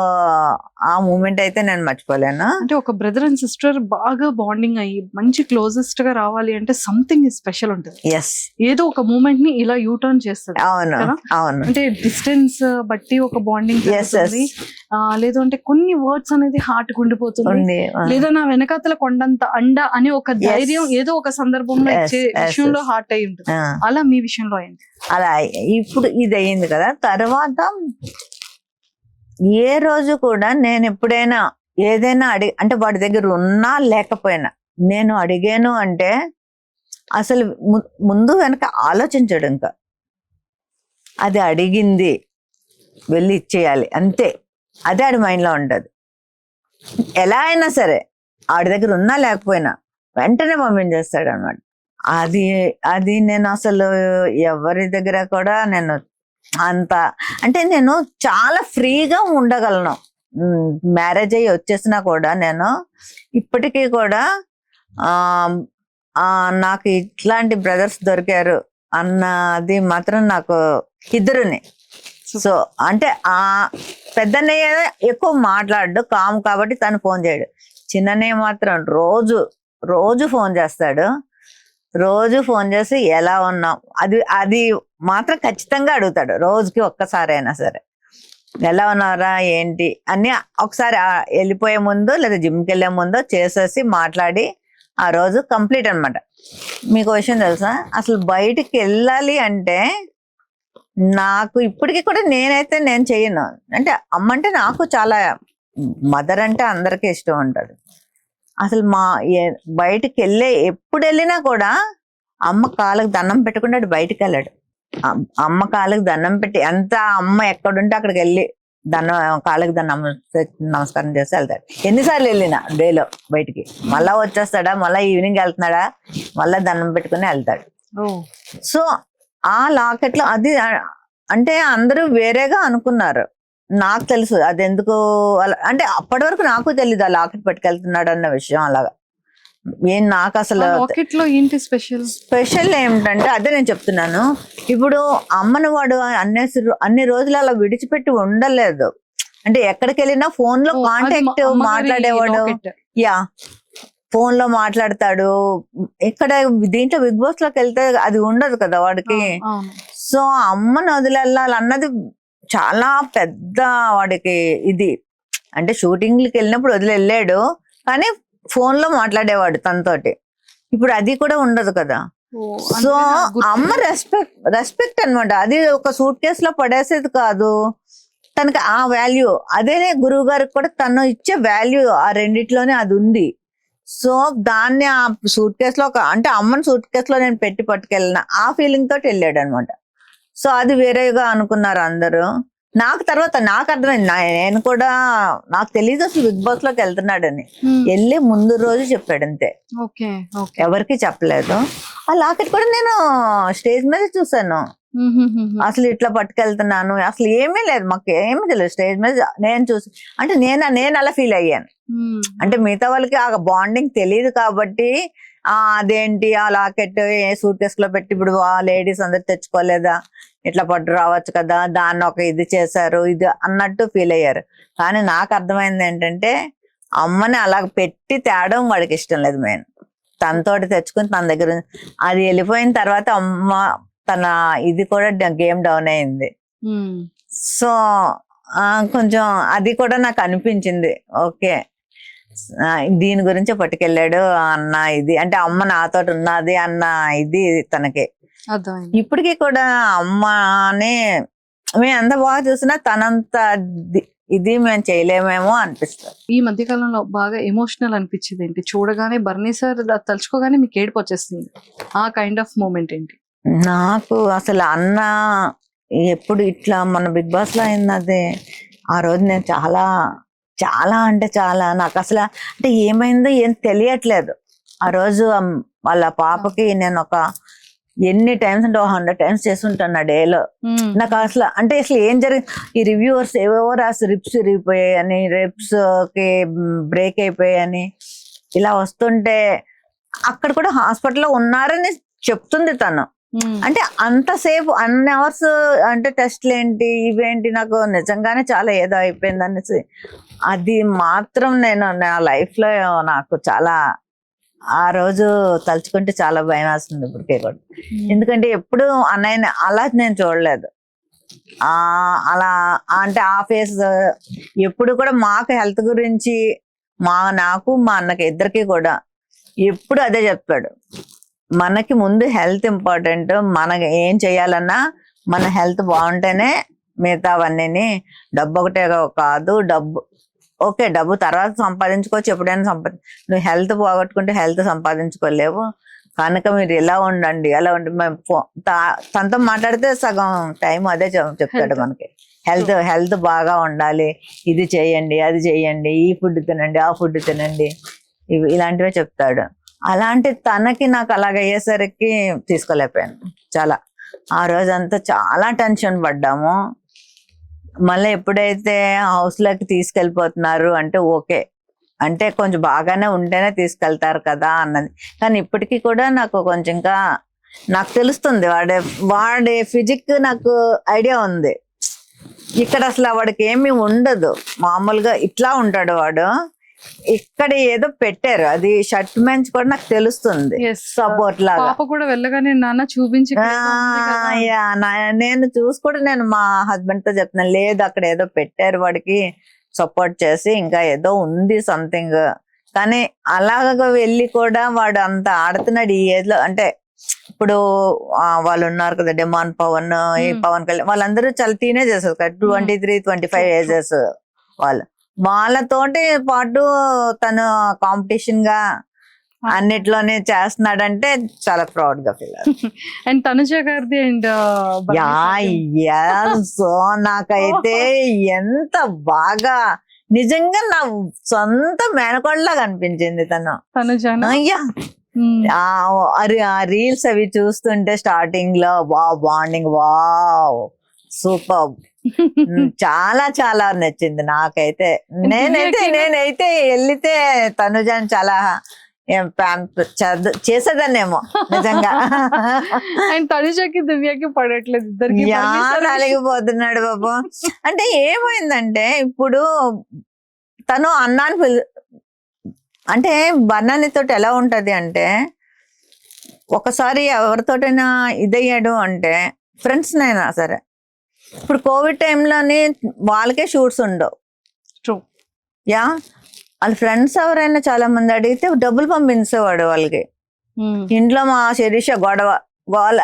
ఆ మూమెంట్ అయితే నేను మర్చిపోలేను. అంటే ఒక బ్రదర్ అండ్ సిస్టర్ బాగా బాండింగ్ అయ్యి మంచి క్లోజెస్ట్ గా రావాలి అంటే సంథింగ్ స్పెషల్ ఉంటుంది. ఎస్, ఏదో ఒక మూమెంట్ ని ఇలా యూటర్న్ చేస్తుంది. అవును అవును, అంటే డిస్టెన్స్ బట్టి ఒక బాండింగ్ లేదు అంటే కొన్ని వర్డ్స్ అనేది హార్ట్ గుండిపోతుంది, లేదా నా వెనకాతల కొండంత అండ అని ఒక ధైర్యం ఏదో ఒక సందర్భంలో ఇచ్చే విషయంలో హార్ట్ అయి ఉంటుంది. అలా మీ విషయంలో అయింది? అలా ఇప్పుడు ఇది అయింది కదా. తర్వాత ఏ రోజు కూడా నేను ఎప్పుడైనా ఏదైనా అంటే వాడి దగ్గర ఉన్నా లేకపోయినా నేను అడిగాను అంటే అసలు ముందు వెనక ఆలోచించడు. ఇంకా అది అడిగింది వెళ్ళి ఇచ్చేయాలి అంతే, అదే ఆడి మైండ్లో ఉంటుంది. ఎలా అయినా సరే ఆడి దగ్గర ఉన్నా లేకపోయినా వెంటనే పంపించేస్తాడు అనమాట. అది అది నేను అసలు ఎవరి దగ్గర కూడా నేను అంత అంటే నేను చాలా ఫ్రీగా ఉండగలను. మ్యారేజ్ అయ్యి వచ్చేసినా కూడా నేను ఇప్పటికీ కూడా ఆ నాకు ఇట్లాంటి బ్రదర్స్ దొరికారు అన్నది మాత్రం నాకు ఇద్దరుని. సో అంటే ఆ పెద్దన్నయ్య ఎక్కువ మాట్లాడు కామ్ కాబట్టి తను ఫోన్ చేయడు. చిన్నన్నయ్య మాత్రం రోజు ఫోన్ చేస్తాడు. రోజు ఫోన్ చేసి ఎలా ఉన్నాం అది మాత్రం ఖచ్చితంగా అడుగుతాడు. రోజుకి ఒక్కసారైనా సరే ఎలా ఉన్నారా ఏంటి అని ఒకసారి వెళ్ళిపోయే ముందు లేదా జిమ్కి వెళ్ళే ముందు చేసేసి మాట్లాడి ఆ రోజు కంప్లీట్ అనమాట. మీకు విషయం తెలుసా, అసలు బయటికి వెళ్ళాలి అంటే నాకు ఇప్పటికీ కూడా నేను చెయ్యను. అంటే అమ్మ అంటే నాకు చాలా, మదర్ అంటే అందరికీ ఇష్టం ఉంటుంది. అసలు బయటికి ఎప్పుడు వెళ్ళినా కూడా అమ్మ కాళ్ళకి దండం పెట్టకుండా బయటికి వెళ్ళాడు. అమ్మ కాళ్ళకి దండం పెట్టి ఎంత అమ్మ ఎక్కడుంటే అక్కడికి వెళ్ళి కాళ్ళకి నమస్కారం చేసి వెళ్తాడు. ఎన్నిసార్లు వెళ్ళినా డేలో బయటికి, మళ్ళా వచ్చేస్తాడా, మళ్ళీ ఈవినింగ్ వెళ్తున్నాడా, మళ్ళా దండం పెట్టుకుని వెళ్తాడు. సో ఆ లాకెట్లో అది అంటే అందరూ వేరేగా అనుకున్నారు. నాకు తెలుసు అది ఎందుకు అంటే అప్పటి వరకు నాకు తెలీదు ఆ లాకెట్ పట్టుకెళ్తున్నాడు అన్న విషయం. అలాగా నాకు అసలు ఏంటి స్పెషల్ ఏమిటంటే అదే నేను చెప్తున్నాను. ఇప్పుడు అమ్మను వాడు అన్ని రోజులు అలా విడిచిపెట్టి ఉండలేదు. అంటే ఎక్కడికి వెళ్ళినా ఫోన్ లో కాంటాక్ట్ మాట్లాడేవాడు. ఫోన్ లో మాట్లాడతాడు. ఇక్కడ దీంట్లో బిగ్ బాస్ లోకి వెళ్తే అది ఉండదు కదా వాడికి. సో అమ్మను వదిలేళ్ళాలన్నది చాలా పెద్ద వాడికి ఇది. అంటే షూటింగ్లకి వెళ్ళినప్పుడు వదిలేళ్ళాడు కానీ ఫోన్ లో మాట్లాడేవాడు తనతోటి. ఇప్పుడు అది కూడా ఉండదు కదా. సో అమ్మ రెస్పెక్ట్ అనమాట. అది ఒక సూట్ కేసు లో పడేసేది కాదు. తనకి ఆ వాల్యూ అదే గురువు గారికి కూడా తను ఇచ్చే వాల్యూ ఆ రెండిట్లోనే అది ఉంది. సో దాన్ని ఆ సూట్ కేసులో అంటే అమ్మని సూట్ కేసులో నేను పెట్టి పట్టుకెళ్ళిన ఆ ఫీలింగ్ తోటి వెళ్ళాడు అనమాట. సో అది వేరేగా అనుకున్నారు అందరూ. తర్వాత నాకు అర్థమైంది. నేను కూడా నాకు తెలియదు అసలు బిగ్ బాస్ లోకి వెళ్తున్నాడని. వెళ్ళి ముందు రోజు చెప్పాడు అంతే, ఎవరికి చెప్పలేదు. ఆ లాకెట్ కూడా నేను స్టేజ్ మీద చూసాను. అసలు ఇట్లా పట్టుకెళ్తున్నాను అసలు ఏమీ లేదు, మాకు ఏమీ తెలియదు. స్టేజ్ మీద నేను చూసి అంటే నేను అలా ఫీల్ అయ్యాను. అంటే మిగతా వాళ్ళకి ఆ బాండింగ్ తెలియదు కాబట్టి అదేంటి ఆ లాకెట్ ఏ సూట్ కేసు లో పెట్టి ఇప్పుడు లేడీస్ అందరు తెచ్చుకోలేదా, ఇట్లా పట్టు రావచ్చు కదా, దాన్ని ఒక ఇది చేశారు ఇది అన్నట్టు ఫీల్ అయ్యారు. కానీ నాకు అర్థమైంది ఏంటంటే అమ్మని అలా పెట్టి తేడం వాడికి ఇష్టం లేదు. మెయిన్ తనతోటి తెచ్చుకుని తన దగ్గర అది వెళ్ళిపోయిన తర్వాత అమ్మ తన ఇది కూడా గేమ్ డౌన్ అయింది. సో కొంచెం అది కూడా నాకు అనిపించింది. ఓకే దీని గురించి పట్టుకెళ్ళాడు అన్న ఇది, అంటే అమ్మ నాతో ఉన్నది అన్న ఇది తనకి. ఇప్పటికీ కూడా అమ్మనే మేము ఎంత బాగా చూసినా తనంత ఇది మేము చేయలేమేమో అనిపిస్తుంది. ఈ మధ్య కాలంలో బాగా ఎమోషనల్ అనిపించింది ఏంటి, చూడగానే బర్నీ సార్ తలుచుకోగానే మీకు ఏడుపు వచ్చేస్తుంది, ఆ కైండ్ ఆఫ్ మూమెంట్ ఏంటి? నాకు అసలు అన్న ఎప్పుడు ఇట్లా మన బిగ్ బాస్ లో అయింది ఆ రోజు నేను చాలా చాలా అంటే చాలా నాకు అసలు అంటే ఏమైందో ఏం తెలియట్లేదు. ఆ రోజు వాళ్ళ పాపకి నేను ఒక ఎన్ని టైమ్స్ అంటే 100 times చేస్తుంటాను ఆ డేలో. నాకు అసలు అంటే అసలు ఏం జరిగింది, ఈ రివ్యూవర్స్ ఏవేవో రాసి రిప్స్ విరిగిపోయాయని, రిప్స్ కి బ్రేక్ అయిపోయాయని ఇలా వస్తుంటే అక్కడ కూడా హాస్పిటల్లో ఉన్నారని చెప్తుంది తను. అంటే అంతసేపు అన్ని అవర్స్ అంటే టెస్ట్లు ఏంటి ఇవేంటి నాకు నిజంగానే చాలా ఏదో అయిపోయింది అనేసి అది మాత్రం నేను నా లైఫ్ లో నాకు చాలా ఆ రోజు తలుచుకుంటే చాలా భయం వేస్తుంది ఇప్పటికే కూడా. ఎందుకంటే ఎప్పుడు అన్నయ్యని అలా నేను చూడలేదు. అలా అంటే ఆ ఫేస్ ఎప్పుడు కూడా మాకు హెల్త్ గురించి నాకు మా అన్నకి ఇద్దరికి కూడా ఎప్పుడు అదే చెప్పాడు. మనకి ముందు హెల్త్ ఇంపార్టెంట్, మనకి ఏం చేయాలన్నా మన హెల్త్ బాగుంటేనే మిగతావన్నీ. డబ్బు ఒకటే కాదు, డబ్బు తర్వాత సంపాదించుకోవచ్చు, ఎప్పుడైనా నువ్వు హెల్త్ పోగొట్టుకుంటే హెల్త్ సంపాదించుకోలేవు కనుక మీరు ఇలా ఉండండి అలా ఉండి. తనతో మాట్లాడితే సగం టైం అదే చెప్తాడు మనకి, హెల్త్ బాగా ఉండాలి, ఇది చేయండి అది చేయండి, ఈ ఫుడ్ తినండి ఆ ఫుడ్ తినండి, ఇలాంటివే చెప్తాడు. అలాంటి తనకి నాకు అలాగ అయ్యేసరికి తీసుకోలేకపోయాను. చాలా ఆ రోజంతా చాలా టెన్షన్ పడ్డాము. మళ్ళీ ఎప్పుడైతే హౌస్ లోకి తీసుకెళ్ళిపోతున్నారు అంటే ఓకే, అంటే కొంచెం బాగానే ఉంటేనే తీసుకెళ్తారు కదా అన్నది. కానీ ఇప్పటికీ కూడా నాకు కొంచెం ఇంకా నాకు తెలుస్తుంది వాడి ఫిజిక్ నాకు ఐడియా ఉంది. ఇక్కడ అసలు వాడికి ఏమీ ఉండదు, మామూలుగా ఇట్లా ఉంటాడు వాడు. ఇక్కడ ఏదో పెట్టారు, అది షర్ట్ మెంచ్ కూడా నాకు తెలుస్తుంది, సపోర్ట్ లాగా. పాప కూడా వెళ్ళగానే నాన్న చూపించి నేను చూసి కూడా నేను మా హస్బెండ్ తో చెప్తున్నాను, లేదు అక్కడ ఏదో పెట్టారు వాడికి సపోర్ట్ చేసి, ఇంకా ఏదో ఉంది సంథింగ్. కానీ అలాగ వెళ్ళి కూడా వాడు అంత ఆడుతున్నాడు ఈ ఏజ్ లో. అంటే ఇప్పుడు వాళ్ళు ఉన్నారు కదా, డిమాండ్ పవన్, ఈ పవన్ కళ్యాణ్, వాళ్ళందరూ చాలా టీనేజ్ చేస్తారు కదా, 23-25 ఏజెస్ వాళ్ళు. వాళ్ళతోటి పాటు తను కాంపిటీషన్ గా అన్నిట్లోనే చేస్తున్నాడంటే చాలా ప్రౌడ్ గా ఫీల్ అవుతుంది. అండ్ తనుజ గారిది అండ్ సో నాకైతే ఎంత బాగా నిజంగా నా సొంత మేనకోడలాగా అనిపించింది తనుజ. అయ్యా ఆ రీల్స్ అవి చూస్తుంటే స్టార్టింగ్ లో బాండింగ్ సూపర్, చాలా చాలా నచ్చింది నాకైతే. నేనైతే వెళ్తే తనుజాని చాలా చేసేదాన్నేమో నిజంగా. అండ్ తనుజకి దివ్యకి పడట్లేదు, ఇద్దరికి అలిగిపోతున్నాడు బాబు. అంటే ఏమైందంటే ఇప్పుడు తను అన్నాన్ని అంటే బన్నానితో ఎలా ఉంటది అంటే, ఒకసారి ఎవరితోటైనా ఇదయ్యాడు అంటే ఫ్రెండ్స్ నైనా సరే, ఇప్పుడు కోవిడ్ టైంలోని వాళ్ళకే షూట్స్ ఉండవు. యా వాళ్ళ ఫ్రెండ్స్ ఎవరైనా చాలా మంది అడిగితే డబ్బులు పంపించేవాడు వాళ్ళకి. ఇంట్లో మా శిరీష గోల,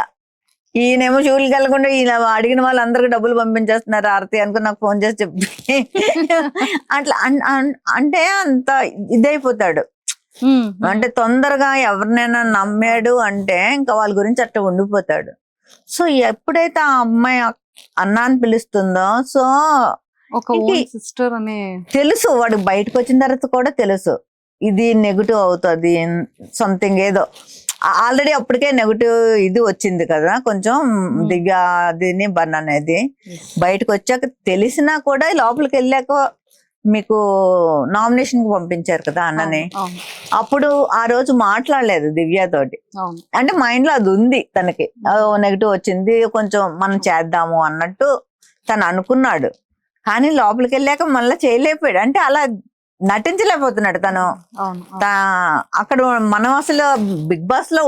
ఈయనేమో షూట్కి వెళ్ళకుండా ఈయన అడిగిన వాళ్ళందరికీ డబ్బులు పంపించేస్తున్నారు ఆరతి అనుకుని నాకు ఫోన్ చేసి చెప్పి అట్లా అంటే అంత ఇదైపోతాడు. అంటే తొందరగా ఎవరినైనా నమ్మాడు అంటే ఇంకా వాళ్ళ గురించి అట్లా ఉండిపోతాడు. సో ఎప్పుడైతే ఆ అమ్మాయి అన్నాన్ని పిలుస్తుందో, సో సిస్టర్ అనే తెలుసు వాడు బయటకు వచ్చిన తర్వాత కూడా తెలుసు ఇది నెగిటివ్ అవుతుంది సంథింగ్ ఏదో. ఆల్రెడీ అప్పటికే నెగిటివ్ ఇది వచ్చింది కదా కొంచెం, దివ్య దీని బన్ అనేది బయటకు వచ్చాక తెలిసినా కూడా లోపలికి వెళ్ళాక మీకు నామినేషన్ కి పంపించారు కదా అన్నని. అప్పుడు ఆ రోజు మాట్లాడలేదు దివ్య తోటి, అంటే మైండ్ లో అది ఉంది తనకి, నెగిటివ్ వచ్చింది కొంచెం మనం చేద్దాము అన్నట్టు తను అనుకున్నాడు. కానీ లోపలికి వెళ్ళాక మళ్ళీ చేయలేకపోయాడు, అంటే అలా నటించలేకపోతున్నాడు తను. అక్కడ మనం అసలు బిగ్ బాస్ లో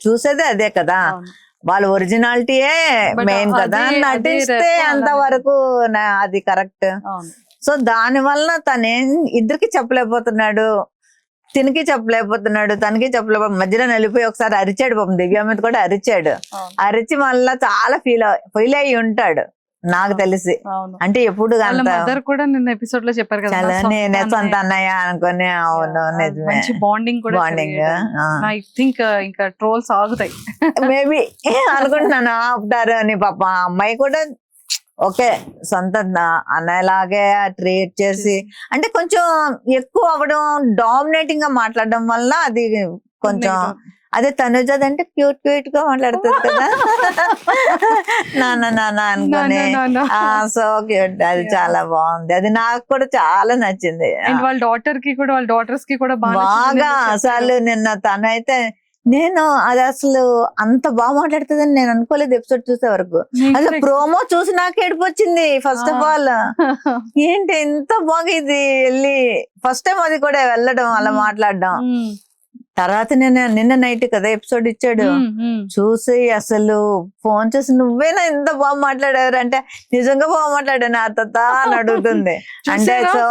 చూసేదే అదే కదా, వాళ్ళ ఒరిజినాలిటీయే మెయిన్ కదా, నటిస్తే అంతవరకు అది కరెక్ట్. సో దాని వల్ల తనేం ఇద్దరికి చెప్పలేకపోతున్నాడు, తినికి చెప్పలేకపోతున్నాడు, తనకి చెప్పలేకపోతే మధ్యలో వెళ్ళిపోయి ఒకసారి అరిచాడు పాపం, దివ్య మీద కూడా అరిచాడు. అరిచి మళ్ళా చాలా ఫీల్ అయ్యి ఉంటాడు నాకు తెలిసి. అంటే ఎప్పుడు కూడా నిన్న ఎపిసోడ్ లో చెప్పారు కదా, నేనే సొంత అన్నయ్య అనుకుని. అవును నిజమే, బాండింగ్ ఐ థింక్ ఇంకా ట్రోల్స్ ఆగుతాయి మేబీ అనుకుంటున్నాను, ఆపుతారు అని. పాప అమ్మాయి కూడా ఓకే సొంత అన్నలాగే ట్రీట్ చేసి, అంటే కొంచెం ఎక్కువ అవ్వడం, డామినేటింగ్ గా మాట్లాడడం వల్ల అది కొంచెం. అదే తనుజది అంటే క్యూట్ గా మాట్లాడుతుంది కదా, నాన్న అనుకుని. సో క్యూట్, అది చాలా బాగుంది, అది నాకు కూడా చాలా నచ్చింది. వాళ్ళ డాటర్స్ కి కూడా బాగా అసలు నిన్న తనైతే నేను అది అసలు అంత బాగా మాట్లాడుతుందని నేను అనుకోలేదు ఎపిసోడ్ చూసే వరకు. అసలు ప్రోమో చూసి నాకు ఏడుపు వచ్చింది ఫస్ట్ ఆఫ్ ఆల్. ఏంటి ఇంత బాగా ఇది వెళ్ళి ఫస్ట్ టైం అది కూడా వెళ్ళడం అలా మాట్లాడడం. తర్వాత నిన్న నైట్ కదా ఎపిసోడ్ ఇచ్చాడు, చూసి అసలు ఫోన్ చేసి నువ్వేనా ఇంత బాగా మాట్లాడారు అంటే, నిజంగా బాగా మాట్లాడాను ఆ తాత అని అడుగుతుంది. అంటే సో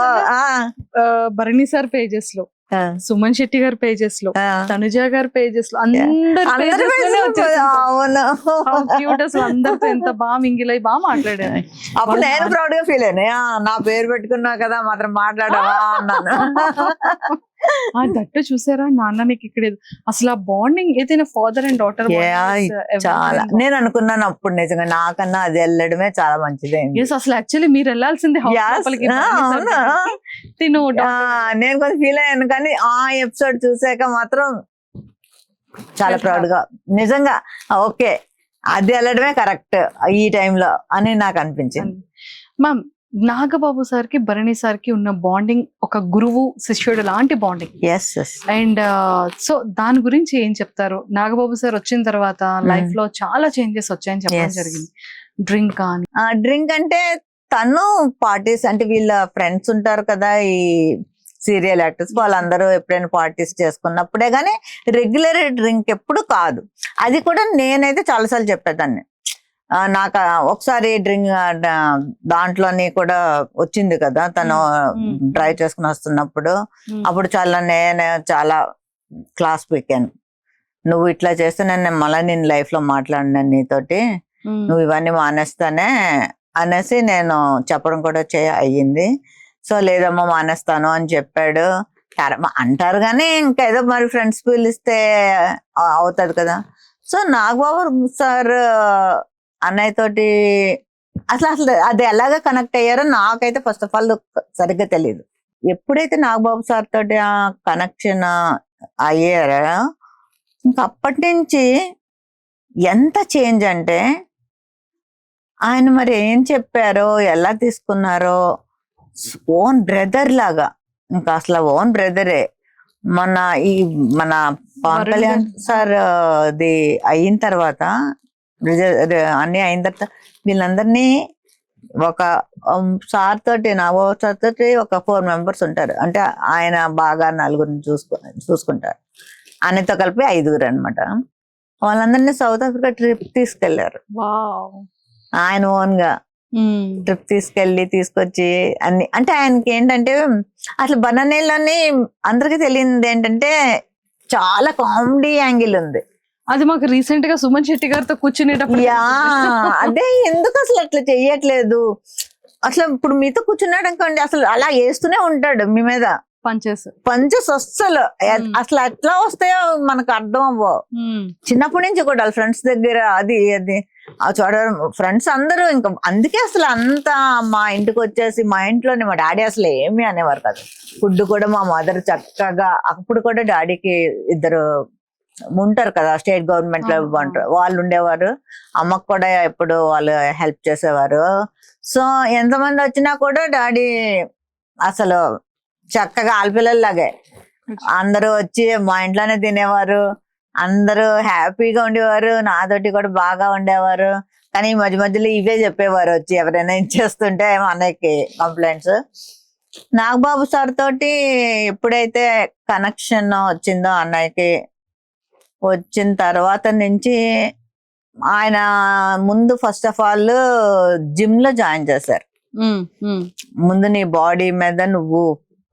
భరణి సార్ పేజెస్ లో, సుమన్ శెట్టి గారి పేజెస్ లో, తనుజ గారి పేజెస్ లో, అందరితో ఎంత బాగా మింగిలై బాగా మాట్లాడారు. అప్పుడు నేను ప్రౌడ్ గా ఫీల్ అయినా, నా పేరు పెట్టుకున్నా కదా మాత్రం మాట్లాడావా అన్నాను. దట్టు చూసారా నాన్న నీకు ఇక్కడ అసలు ఆ బాండింగ్ ఏదైనా ఫాదర్ అండ్ డాటర్ చాలా నేను అనుకున్నాను అప్పుడు నిజంగా నాకన్నా అది వెళ్ళడమే చాలా మంచిది అసలు యాక్చువల్లీ మీరు వెళ్ళాల్సింది తిను నేను కొంచెం ఫీల్ అయ్యాను కానీ ఆ ఎపిసోడ్ చూసాక మాత్రం చాలా ప్రౌడ్ గా నిజంగా ఓకే అది వెళ్ళడమే కరెక్ట్ ఈ టైంలో అని నాకు అనిపించింది. మ్యామ్ నాగబాబు సార్ కి భరణి సార్ కి ఉన్న బాండింగ్ ఒక గురువు శిష్యుడు లాంటి బాండింగ్. అండ్ సో దాని గురించి ఏం చెప్తారు? నాగబాబు సార్ వచ్చిన తర్వాత లైఫ్ లో చాలా చేంజెస్ వచ్చాయని చెప్పడం జరిగింది. డ్రింక్ కానీ డ్రింక్ అంటే తను పార్టీస్ అంటే వీళ్ళ ఫ్రెండ్స్ ఉంటారు కదా ఈ సీరియల్ యాక్టర్స్ వాళ్ళందరూ ఎప్పుడైనా పార్టీస్ చేసుకున్నప్పుడే గానీ రెగ్యులర్ డ్రింక్ ఎప్పుడు కాదు. అది కూడా నేనైతే చాలాసార్లు చెప్పేదాన్ని. నాకు ఒకసారి డ్రింక్ దాంట్లోని కూడా వచ్చింది కదా తను డ్రైవ్ చేసుకుని వస్తున్నప్పుడు, అప్పుడు నేను చాలా క్లాస్ పీకాను. నువ్వు ఇట్లా చేస్తే నేను మళ్ళీ నేను లైఫ్ లో మాట్లాడినాను నీతోటి, నువ్వు ఇవన్నీ మానేస్తానే అనేసి నేను చెప్పడం కూడా అయ్యింది. సో లేదమ్మా మానేస్తాను అని చెప్పాడు. అంటారు కానీ ఇంకా ఏదో మరి ఫ్రెండ్స్ పిలిస్తే అవుతుంది కదా. సో నాగబాబు సార్ అన్నయ్య తోటి అసలు అది ఎలాగ కనెక్ట్ అయ్యారో నాకైతే ఫస్ట్ ఆఫ్ ఆల్ సరిగ్గా తెలియదు. ఎప్పుడైతే నాగబాబు సార్ తోటి ఆ కనెక్షన్ అయ్యారో ఇంకా అప్పటి నుంచి ఎంత చేంజ్ అంటే ఆయన మరి ఏం చెప్పారో ఎలా తీసుకున్నారో ఓన్ బ్రదర్ లాగా, ఇంకా అసలు ఓన్ బ్రదరే. మన పవన్ కళ్యాణ్ సార్ అది అయిన తర్వాత అన్ని అయిన తర్వాత వీళ్ళందరినీ ఒక సార్ తోటి నాగబాబు సార్ తోటి ఒక 4 members ఉంటారు. అంటే ఆయన బాగా 4 చూసుకుంటారు. ఆయనతో కలిపి 5 అనమాట. వాళ్ళందరినీ సౌత్ ఆఫ్రికా ట్రిప్ తీసుకెళ్లారు ఆయన ఓన్ గా. ట్రిప్ తీసుకొచ్చి అన్ని అంటే ఆయనకి ఏంటంటే అసలు బనానీలని అందరికి తెలియదు ఏంటంటే చాలా కామెడీ యాంగిల్ ఉంది. అది మాకు రీసెంట్ గా సుమన్ శెట్టి గారితో కూర్చునేటప్పుడు అదే ఎందుకు అసలు అట్లా చెయ్యట్లేదు. అసలు ఇప్పుడు మీతో కూర్చున్నాడు అనుకోండి అసలు అలా వేస్తూనే ఉంటాడు మీ మీద పంచెస్ అస్సలు అసలు ఎట్లా వస్తాయో మనకు అర్థం అవ్వవు. చిన్నప్పటి నుంచి కూడా ఫ్రెండ్స్ దగ్గర అది చూడడం ఫ్రెండ్స్ అందరూ ఇంకా అందుకే అసలు అంతా మా ఇంటికి వచ్చేసి మా ఇంట్లోనే మా డాడీ అసలు ఏమి అనేవారు కాదు. ఫుడ్ కూడా మా మదర్ చక్కగా అప్పుడు కూడా డాడీకి 2 ఉంటారు కదా స్టేట్ గవర్నమెంట్ లో వాళ్ళు ఉండేవారు. అమ్మకు కూడా ఎప్పుడు వాళ్ళు హెల్ప్ చేసేవారు. సో ఎంతమంది వచ్చినా కూడా డాడీ అసలు చక్కగా ఆడపిల్లలాగే అందరూ వచ్చి మా ఇంట్లోనే తినేవారు. అందరూ హ్యాపీగా ఉండేవారు. నాతోటి కూడా బాగా ఉండేవారు. కానీ ఈ మధ్యలో ఇవే చెప్పేవారు వచ్చి ఎవరైనా ఇచ్చేస్తుంటే అన్నయ్యకి కంప్లైంట్స్. నాగబాబు సార్ తోటి ఎప్పుడైతే కనెక్షన్ వచ్చిందో అన్నయ్యకి వచ్చిన తర్వాత నుంచి ఆయన ముందు ఫస్ట్ ఆఫ్ ఆల్ జిమ్ లో జాయిన్ చేశారు. ముందు నీ బాడీ మీద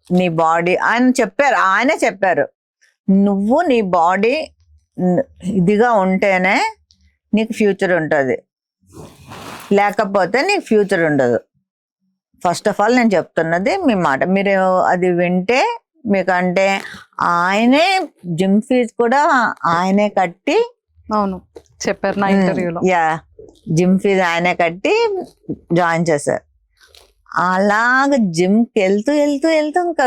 నీ బాడీ ఆయనే చెప్పారు నువ్వు నీ బాడీ ఇదిగా ఉంటేనే నీకు ఫ్యూచర్ ఉంటుంది, లేకపోతే నీకు ఫ్యూచర్ ఉండదు. ఫస్ట్ ఆఫ్ ఆల్ నేను చెప్తున్నది మీ మాట మీరు అది వింటే మీకంటే ఆయనే జిమ్ ఫీజు కూడా ఆయనే కట్టి చెప్పారు నా ఇంటర్వ్యూలో. జిమ్ ఫీజు ఆయనే కట్టి జాయిన్ చేశారు. అలాగ జిమ్కి వెళ్తూ ఇంకా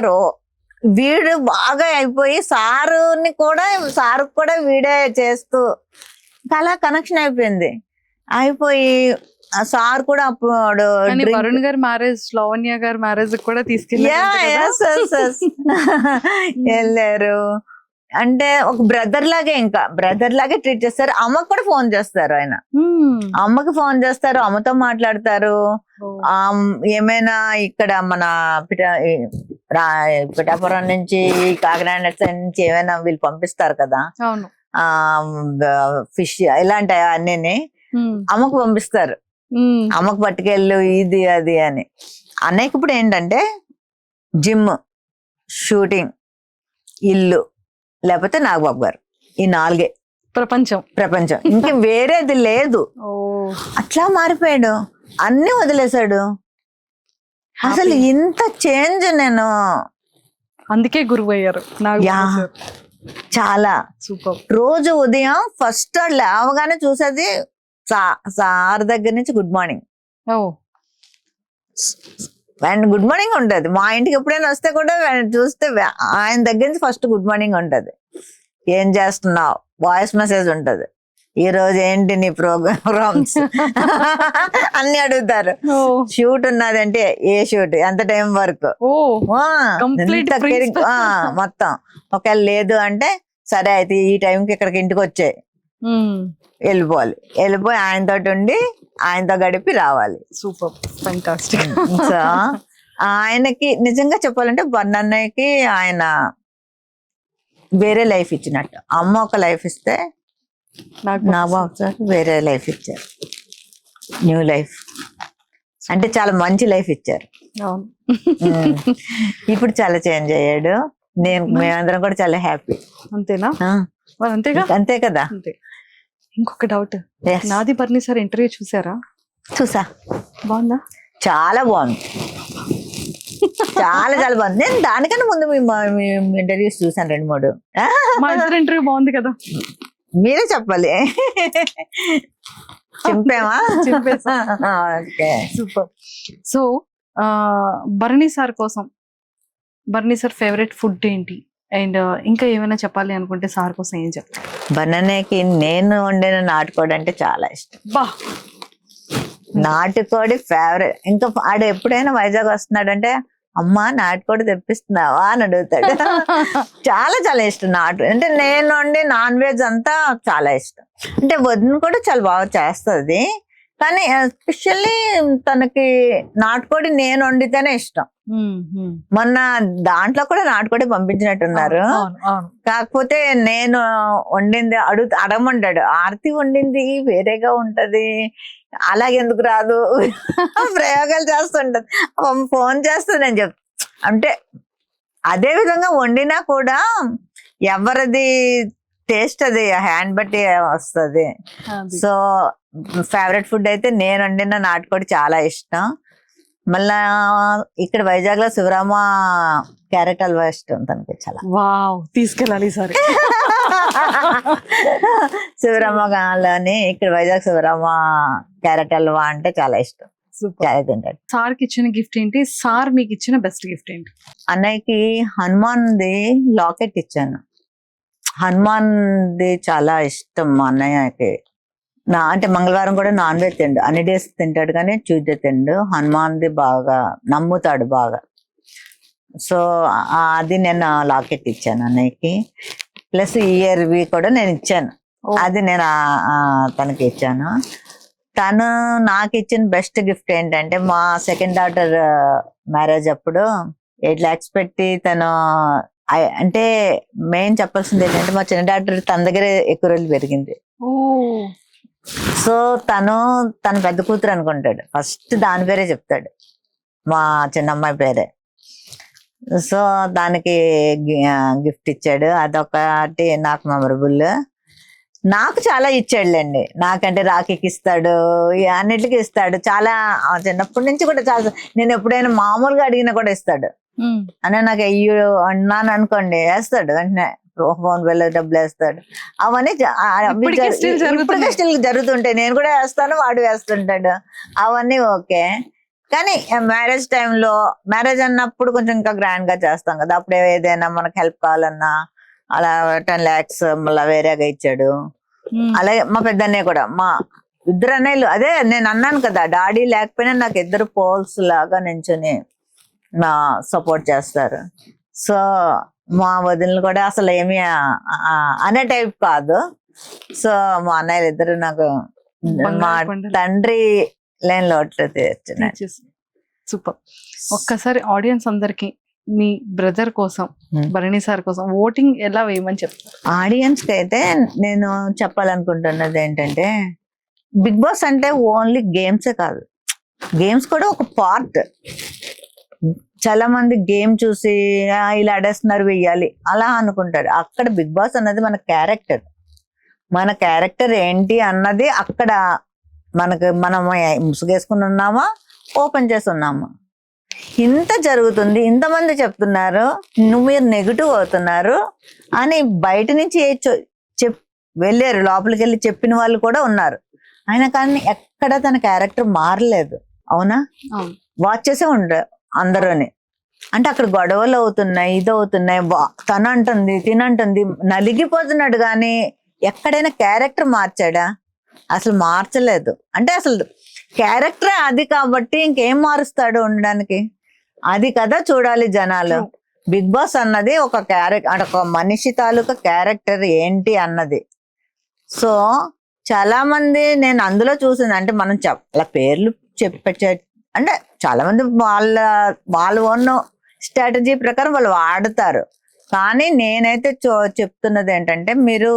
వీడు బాగా అయిపోయి సారు కూడా వీడే చేస్తూ అలా కనెక్షన్ అయిపోయి సార్ కూడా అప్పుడు వరుణ్ గారి మ్యారేజ్ లావణ్య గారి మ్యారేజ్ కూడా వెళ్ళారు. అంటే ఒక బ్రదర్ లాగే ట్రీట్ చేస్తారు. అమ్మకు కూడా ఫోన్ చేస్తారు. ఆయన అమ్మకి ఫోన్ చేస్తారు, అమ్మతో మాట్లాడతారు. ఏమైనా ఇక్కడ మన పిఠాపురం నుంచి కాకినాడ నుంచి ఏమైనా వీళ్ళు పంపిస్తారు కదా ఫిష్ ఇలాంటి అన్నీ అమ్మకు పంపిస్తారు. అమ్మకు పట్టుకెళ్ళు ఇది అది అని. అన్నయ్యకి ఇప్పుడు ఏంటంటే జిమ్, షూటింగ్, ఇల్లు, లేకపోతే నాగబాబు గారు, ఈ 4 ప్రపంచం ఇంకా వేరేది లేదు. అట్లా మారిపోయాడు, అన్ని వదిలేశాడు. అసలు ఇంత చేంజ్ నేను అందుకే గురువు అయ్యారు నాకు యా. చాలా సూపర్. రోజు ఉదయం ఫస్ట్ లేవగానే చూసేది సార్ దగ్గర నుంచి గుడ్ మార్నింగ్ ఓ అండ్ గుడ్ మార్నింగ్ ఉంటది. మా ఇంటికి ఎప్పుడైనా వస్తే కూడా చూస్తే ఆయన దగ్గర నుంచి ఫస్ట్ గుడ్ మార్నింగ్ ఉంటది. ఏం చేస్తున్నావు, వాయిస్ మెసేజ్ ఉంటది, ఈ రోజు ఏంటి నీ ప్రోగ్రామ్స్ అన్ని అడుగుతారు. షూట్ ఉన్నదంటే ఏ షూట్, ఎంత టైం వరకు, మొత్తం. ఒకవేళ లేదు అంటే సరే అయితే ఈ టైంకి ఇక్కడికి ఇంటికి వచ్చాయి, వెళ్ళిపోయి ఆయనతో ఉండి ఆయనతో గడిపి రావాలి. Super, fantastic. సో ఆయనకి నిజంగా చెప్పాలంటే బన్నన్నయ్యకి ఆయన వేరే లైఫ్ ఇచ్చినట్టు. అమ్మ ఒక లైఫ్ ఇస్తే నాగబాబు సార్ వేరే లైఫ్ ఇచ్చారు, న్యూ లైఫ్. అంటే చాలా మంచి లైఫ్ ఇచ్చారు. ఇప్పుడు చాలా చేంజ్ అయ్యాడు. మేమందరం కూడా చాలా హ్యాపీ. అంతేనా? అంతేగా, అంతే కదా. అంతే. ఇంకొక డౌట్, నాది బర్ని సార్ ఇంటర్వ్యూ చూసారా? చూసా. బాగుందా? చాలా బాగుంది, చాలా చాలా బాగుంది. నేను దానికన్నా ముందు మీ ఇంటర్వ్యూస్ చూసాను 2-3. మా ఇద్దరు ఇంటర్వ్యూ బాగుంది కదా, మీరే చెప్పాలి. చింపామా? Okay, super. So Bharani sir కోసం, బర్ని సార్ ఫేవరెట్ ఫుడ్ ఏంటి, అండ్ ఇంకా ఏమైనా చెప్పాలి అనుకుంటే సార్ కోసం ఏం చెప్తారు? బనానాకి నేను వండిన నాటుకోడి అంటే చాలా ఇష్టం. బా, నాటుకోడి ఫేవరెట్. ఇంకా ఆడు ఎప్పుడైనా వైజాగ్ వస్తున్నాడంటే అమ్మా నాటుకోడి తెప్పిస్తున్నావా అని అడుగుతాడు. చాలా చాలా ఇష్టం నాటు అంటే. నేను వండి నాన్ వెజ్ అంతా చాలా ఇష్టం. అంటే వదిన కూడా చాలా బాగా చేస్తుంది, కానీ ఎస్పెషల్లీ తనకి నాటుకోడి నేను వండితేనే ఇష్టం. మొన్న దాంట్లో కూడా నాటుకోడి పంపించినట్టున్నారు. కాకపోతే నేను వండింది అడగమంటాడు, ఆర్తి వండింది వేరేగా ఉంటది, అలాగెందుకు రాదు, ప్రయోగాలు చేస్తుంటది. ఫోన్ చేస్తుంది, నేను అంటే అదే విధంగా వండినా కూడా ఎవరిది టేస్ట్ అది హ్యాండ్ బట్టి వస్తుంది. సో ఫేవరెట్ ఫుడ్ అయితే నేను వండిన నాటుకోడి చాలా ఇష్టం. మళ్ళా ఇక్కడ వైజాగ్ లో శివరామ క్యారెట్ హల్వా ఇష్టం తనకి చాలా. వావ్, తీసుకెళ్ళాలి సరే. శివరామలోని ఇక్కడ వైజాగ్ శివరామ క్యారెట్ హల్వా అంటే చాలా ఇష్టం. చాలా తింటాడు. సార్ కి ఇచ్చిన గిఫ్ట్ ఏంటి, సార్ మీకు ఇచ్చిన బెస్ట్ గిఫ్ట్ ఏంటి? అన్నయ్యకి హనుమాన్ది లాకెట్ ఇచ్చాను. హనుమాన్ది చాలా ఇష్టం మా అన్నయ్యకి. అంటే మంగళవారం కూడా నాన్ వెజ్ తిండు, అన్ని డేస్ తింటాడు కానీ ట్యూస్డే తిండు. హనుమాన్ది బాగా నమ్ముతాడు బాగా. సో అది నేను లాకెట్ ఇచ్చాను అన్నయ్యకి. ప్లస్ ఇయర్వి కూడా నేను ఇచ్చాను, అది నేను తనకి ఇచ్చాను. తను నాకు ఇచ్చిన బెస్ట్ గిఫ్ట్ ఏంటంటే మా సెకండ్ డాటర్ మ్యారేజ్ అప్పుడు 8 lakhs పెట్టి తను, అంటే మెయిన్ చెప్పాల్సింది ఏంటంటే మా చిన్న డాక్టర్ తన దగ్గరే ఎక్కువ రోజులు పెరిగింది. సో తన పెద్ద కూతురు అనుకుంటాడు, ఫస్ట్ దాని పేరే చెప్తాడు, మా చిన్నమ్మాయి పేరే. సో దానికి గిఫ్ట్ ఇచ్చాడు, అదొకటి నాకు మెమరబుల్. నాకు చాలా ఇచ్చాడులేండి, నాకంటే రాఖీకి ఇస్తాడు, అన్నిటికీ ఇస్తాడు. చాలా చిన్నప్పటి నుంచి కూడా చాలా, నేను ఎప్పుడైనా మామూలుగా అడిగినా కూడా ఇస్తాడు. అని నాకు అయ్యో అన్నాను అనుకోండి వేస్తాడు, వెంటనే ఫోన్ పేలో డబ్బులు వేస్తాడు. అవన్నీ ఇప్పటికే స్టిల్ జరుగుతుంటాయి, నేను కూడా వేస్తాను, వాడు వేస్తుంటాడు. అవన్నీ ఓకే. కానీ మ్యారేజ్ టైంలో, మ్యారేజ్ అన్నప్పుడు కొంచెం ఇంకా గ్రాండ్ గా చేస్తాం కదా, అప్పుడు ఏదైనా మనకు హెల్ప్ కావాలన్నా అలా 10 lakhs మళ్ళా వేరేగా ఇచ్చాడు. అలాగే మా పెద్దన్నయ్య కూడా, మా ఇద్దరు అన్నయ్యలు, అదే నేను అన్నాను కదా, డాడీ లేకపోయినా నాకు ఇద్దరు పోల్స్ లాగా నించుని నా సపోర్ట్ చేస్తారు. సో మా వదినలు కూడా అసలు ఏమి అనే టైప్ కాదు. సో మా అన్నయ్యలు ఇద్దరు నాకు మా తండ్రి లైన్ లో సూపర్. ఒక్కసారి ఆడియన్స్ అందరికి మీ బ్రదర్ కోసం, భరణి సార్ కోసం ఓటింగ్ ఎలా వేయమని చెప్తారు? ఆడియన్స్ కి అయితే నేను చెప్పాలనుకుంటున్నది ఏంటంటే, బిగ్ బాస్ అంటే ఓన్లీ గేమ్సే కాదు, గేమ్స్ కూడా ఒక పార్ట్. చాలా మంది గేమ్ చూసి ఇలా ఆడేస్తున్నారు వెయ్యాలి అలా అనుకుంటారు. అక్కడ బిగ్ బాస్ అన్నది మన క్యారెక్టర్ ఏంటి అన్నది అక్కడ మనకు, మనం ముసుగేసుకుని ఉన్నామా, ఓపెన్ చేసి ఉన్నామా, ఇంత జరుగుతుంది, ఇంతమంది చెప్తున్నారు, మీరు నెగిటివ్ అవుతున్నారు అని బయట నుంచి వెళ్ళారు, లోపలికి వెళ్ళి చెప్పిన వాళ్ళు కూడా ఉన్నారు. ఆయన కానీ ఎక్కడ తన క్యారెక్టర్ మారలేదు. అవునా? వాచ్ చేసే ఉండరు అందరూని. అంటే అక్కడ గొడవలు అవుతున్నాయి, ఇది అవుతున్నాయి, తనంటుంది తినంటుంది, నలిగిపోతున్నాడు. కానీ ఎక్కడైనా క్యారెక్టర్ మార్చాడా? అసలు మార్చలేదు. అంటే అసలు క్యారెక్టరే అది కాబట్టి ఇంకేం మారుస్తాడు ఉండడానికి? అది కదా చూడాలి జనాలు. బిగ్ బాస్ అన్నది ఒక క్యారెక్టర్, ఒక మనిషి తాలూకా క్యారెక్టర్ ఏంటి అన్నది. సో చాలా మంది నేను అందులో చూసింది, అంటే మనం అలా పేర్లు అంటే చాలా మంది వాళ్ళ ఓన్ స్ట్రాటజీ ప్రకారం వాళ్ళు వాడతారు. కానీ నేనైతే చెప్తున్నది ఏంటంటే, మీరు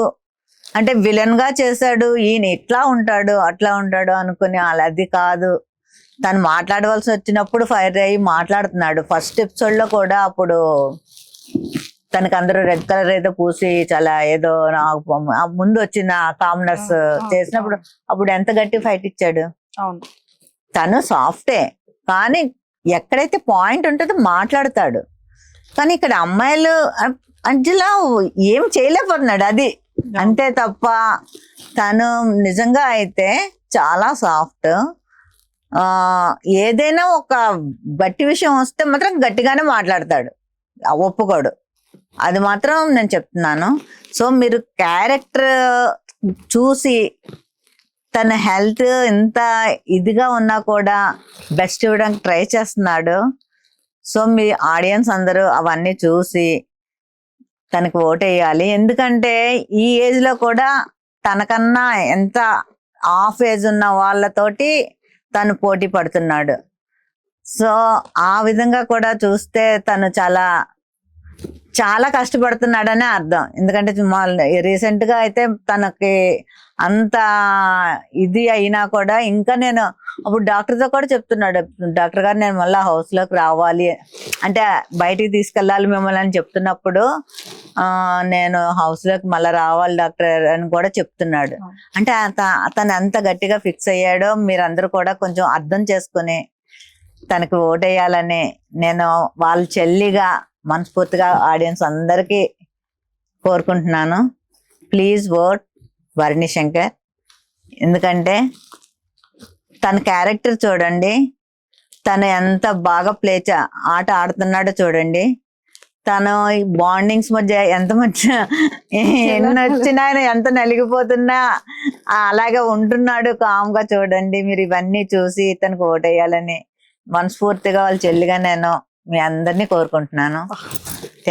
అంటే విలన్ గా చేశాడు, ఈయన ఇట్లా ఉంటాడు అట్లా ఉంటాడు అనుకుని అది కాదు. తను మాట్లాడవలసి వచ్చినప్పుడు ఫైర్ అయ్యి మాట్లాడుతున్నాడు. ఫస్ట్ ఎపిసోడ్ లో కూడా అప్పుడు తనకి అందరూ రెడ్ కలర్ ఏదో పూసి చాలా ఏదో ముందు వచ్చిన కామనర్స్ చేసినప్పుడు అప్పుడు ఎంత గట్టి ఫైట్ ఇచ్చాడు. తను సాఫ్టే, కానీ ఎక్కడైతే పాయింట్ ఉంటుందో మాట్లాడతాడు. కానీ ఇక్కడ అమ్మాయిలు అంజలా ఏం చేయలేకపోతున్నాడు, అది అంతే తప్ప. తను నిజంగా అయితే చాలా సాఫ్ట్. ఏదైనా ఒక గట్టి విషయం వస్తే మాత్రం గట్టిగానే మాట్లాడతాడు, ఒప్పుకోడు. అది మాత్రం నేను చెప్తున్నాను. సో మీరు క్యారెక్టర్ చూసి తన హెల్త్ ఎంత ఇదిగా ఉన్నా కూడా బెస్ట్ ఇవ్వడానికి ట్రై చేస్తున్నాడు. సో మీ ఆడియన్స్ అందరూ అవన్నీ చూసి తనకు ఓటేయాలి. ఎందుకంటే ఈ ఏజ్ లో కూడా తనకన్నా ఎంత హాఫ్ ఏజ్ ఉన్న వాళ్ళతోటి తను పోటీ పడుతున్నాడు. సో ఆ విధంగా కూడా చూస్తే తను చాలా చాలా కష్టపడుతున్నాడనే అర్థం. ఎందుకంటే రీసెంట్ గా అయితే తనకి అంత ఇది అయినా కూడా ఇంకా నేను అప్పుడు డాక్టర్తో కూడా చెప్తున్నాడు, డాక్టర్ గారు నేను మళ్ళీ హౌస్ లోకి రావాలి అంటే బయటికి తీసుకెళ్ళాలి మిమ్మల్ని అని చెప్తున్నప్పుడు నేను హౌస్ లోకి మళ్ళీ రావాలి డాక్టర్ అని కూడా చెప్తున్నాడు. అంటే తను ఎంత గట్టిగా ఫిక్స్ అయ్యాడో మీరందరూ కూడా కొంచెం అర్థం చేసుకుని తనకి ఓటేయాలని నేను వాళ్ళ చెల్లిగా మనస్ఫూర్తిగా ఆడియన్స్ అందరికీ కోరుకుంటున్నాను. Please vote Bharani Shankar. ఎందుకంటే తన క్యారెక్టర్ చూడండి, తను ఎంత బాగా ఆట ఆడుతున్నాడో చూడండి. తను బాండింగ్స్ మధ్య ఎంత ఎన్ని వచ్చినా ఎంత నలిగిపోతున్నా అలాగే ఉంటున్నాడు కామ్గా. చూడండి, మీరు ఇవన్నీ చూసి తనకు ఓటేయాలని మనస్ఫూర్తిగా వాళ్ళ చెల్లిగా నేను మీ అందరినీ కోరుకుంటున్నాను.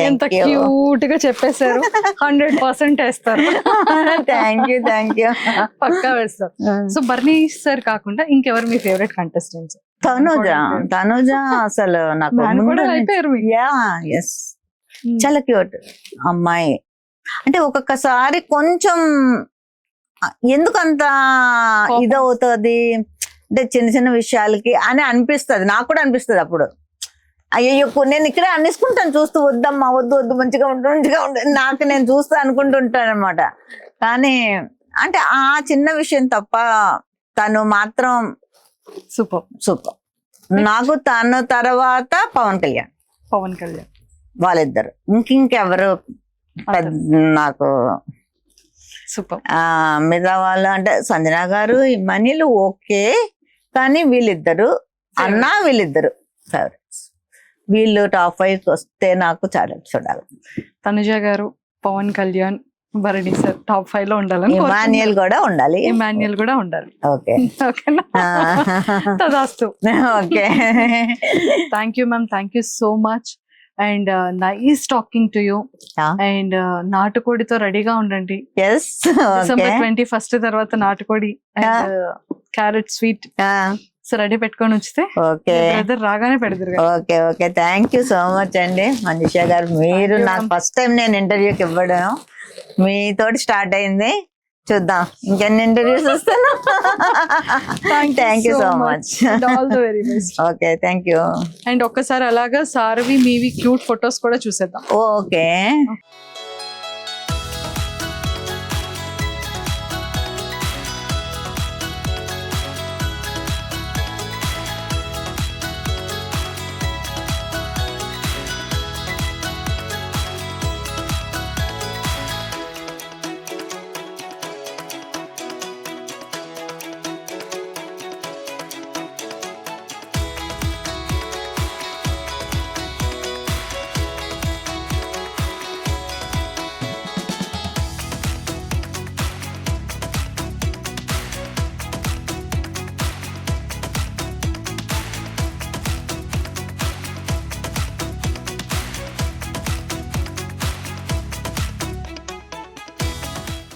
ఎంత క్యూట్ గా చెప్పేశారు. 100% వేస్తారు. థ్యాంక్ యూ పక్కా వేస్తారు. సో బర్నీ సార్ కాకుండా ఇంకెవరు మీ ఫేవరెట్ కంటెస్టెంట్స్? తనుజ అసలు నాకు చాలా క్యూట్ అమ్మాయి. అంటే ఒక్కొక్కసారి కొంచెం ఎందుకంత ఇదవుతుంది అంటే చిన్న చిన్న విషయాలకి అని అనిపిస్తుంది, నాకు కూడా అనిపిస్తుంది అప్పుడు. అయ్యో నేను ఇక్కడే అనేసుకుంటాను చూస్తూ, వద్దమ్మా వద్దు మంచిగా ఉంటుంది నాకు నేను చూస్తూ అనుకుంటుంటాను అనమాట. కానీ అంటే ఆ చిన్న విషయం తప్ప తను మాత్రం సూపర్. నాకు తను తర్వాత పవన్ కళ్యాణ్ వాళ్ళిద్దరు, ఇంకెవరు నాకు సూపర్. మిగతా వాళ్ళు అంటే సంజన గారు ఇమాన్యుల్ ఓకే, కానీ వీళ్ళిద్దరు వీళ్ళిద్దరు ఫేవరెట్స్. వీళ్ళు టాప్ 5 వస్తే నాకు చాలా చూడాలి. తనుజ గారు, పవన్ కళ్యాణ్, భరణి సార్ టాప్ 5 లో ఉండాలని. ఇమాన్యుల్ కూడా ఉండాలి. ఓకే తదాస్తు. Okay, thank you ma'am, thank you so much and nice talking to you. And నాటుకోడితో రెడీగా ఉండండి. December 21 తర్వాత నాటుకోడి and carrot sweet so ready పెట్టుకొని ఉంచితే రాగానే పెడతారు. Okay thank you so much అండి మనీషా గారు. మీరు నాకు ఫస్ట్ టైం నేను ఇంటర్వ్యూకి ఇవ్వడం మీతోటి స్టార్ట్ అయింది. చూద్దాం ఇంకెన్ని ఇంటర్వ్యూస్ వస్తాను. Thank you so much. Okay thank you. And ఒక్కసారి అలాగా సార్వి మీవి క్యూట్ ఫొటోస్ కూడా చూసేద్దాం. Okay.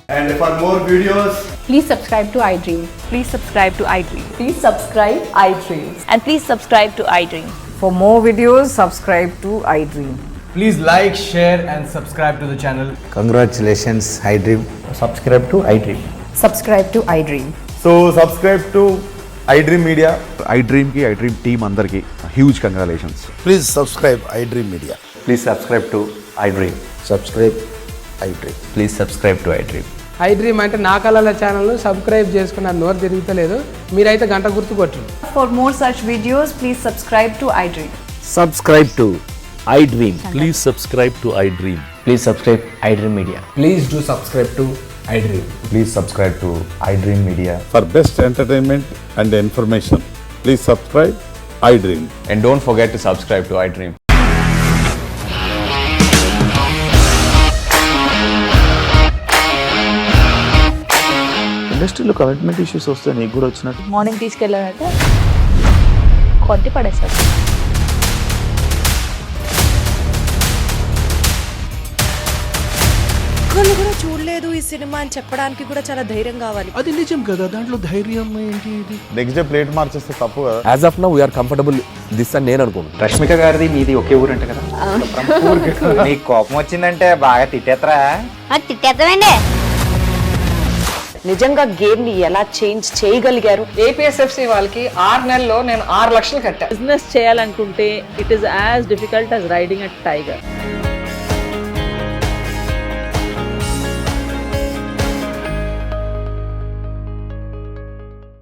And for more videos, Please subscribe to iDream. Please subscribe to iDream. Please subscribe iDream. And please subscribe to iDream. For more videos, subscribe to iDream. Please like, share and subscribe to the channel. Congratulations, iDream. Subscribe to iDream. Subscribe to iDream. so subscribe to iDream Media. iDream ki iDream team andarki huge congratulations. Please subscribe iDream Media. Please subscribe to iDream. Subscribe iDream. Please subscribe to iDream. iDream అంటే నా కళల ఛానల్ సబ్స్క్రైబ్ చేసుకున్న నోరు తిరుగుతలేదు మీరైతే గంట గుర్తు కొట్టండి. For more such videos, please subscribe to iDream. Subscribe to iDream. Please subscribe to iDream. Please subscribe iDream Media. Please do subscribe to iDream. Please subscribe to iDream Media. For best entertainment and information, please subscribe iDream. And don't forget to subscribe to iDream. ఇండస్ట్రీలో కమిట్మెంట్ ఇష్యూస్ వస్తే నీకు కూడా వచ్చినట్టు మార్నింగ్ తీసుకెళ్ళారంటే కొట్టి పడేస్తారు. ఒక్కళ్ళు కూడా చూడలేదు ఈ సినిమా అని చెప్పడానికి కూడా చాలా ధైర్యం కావాలి. అది నిజం కదా, దాంట్లో ధైర్యం ఏంటి? నెక్స్ట్ డే ప్లేట్ మార్చేస్తే తప్పు కదా. As of now, we are comfortable this అని నేను అనుకుంటున్నాను. రష్మిక గారిది మీది ఒకే ఊరంట కదా? నీకు కోపం వచ్చిందంటే బాగా తిట్టేత్తరా? తిట్టేద్దామండి. నిజంగా గేమ్ ని ఎలా చేంజ్ చేయగలిగారు? ఏపీఎస్ఎఫ్సి వాళ్ళకి 6 నెలల్లో నేను 6 లక్షలు కట్టా. బిజినెస్ చేయాలనుకుంటే it is as difficult as riding a tiger.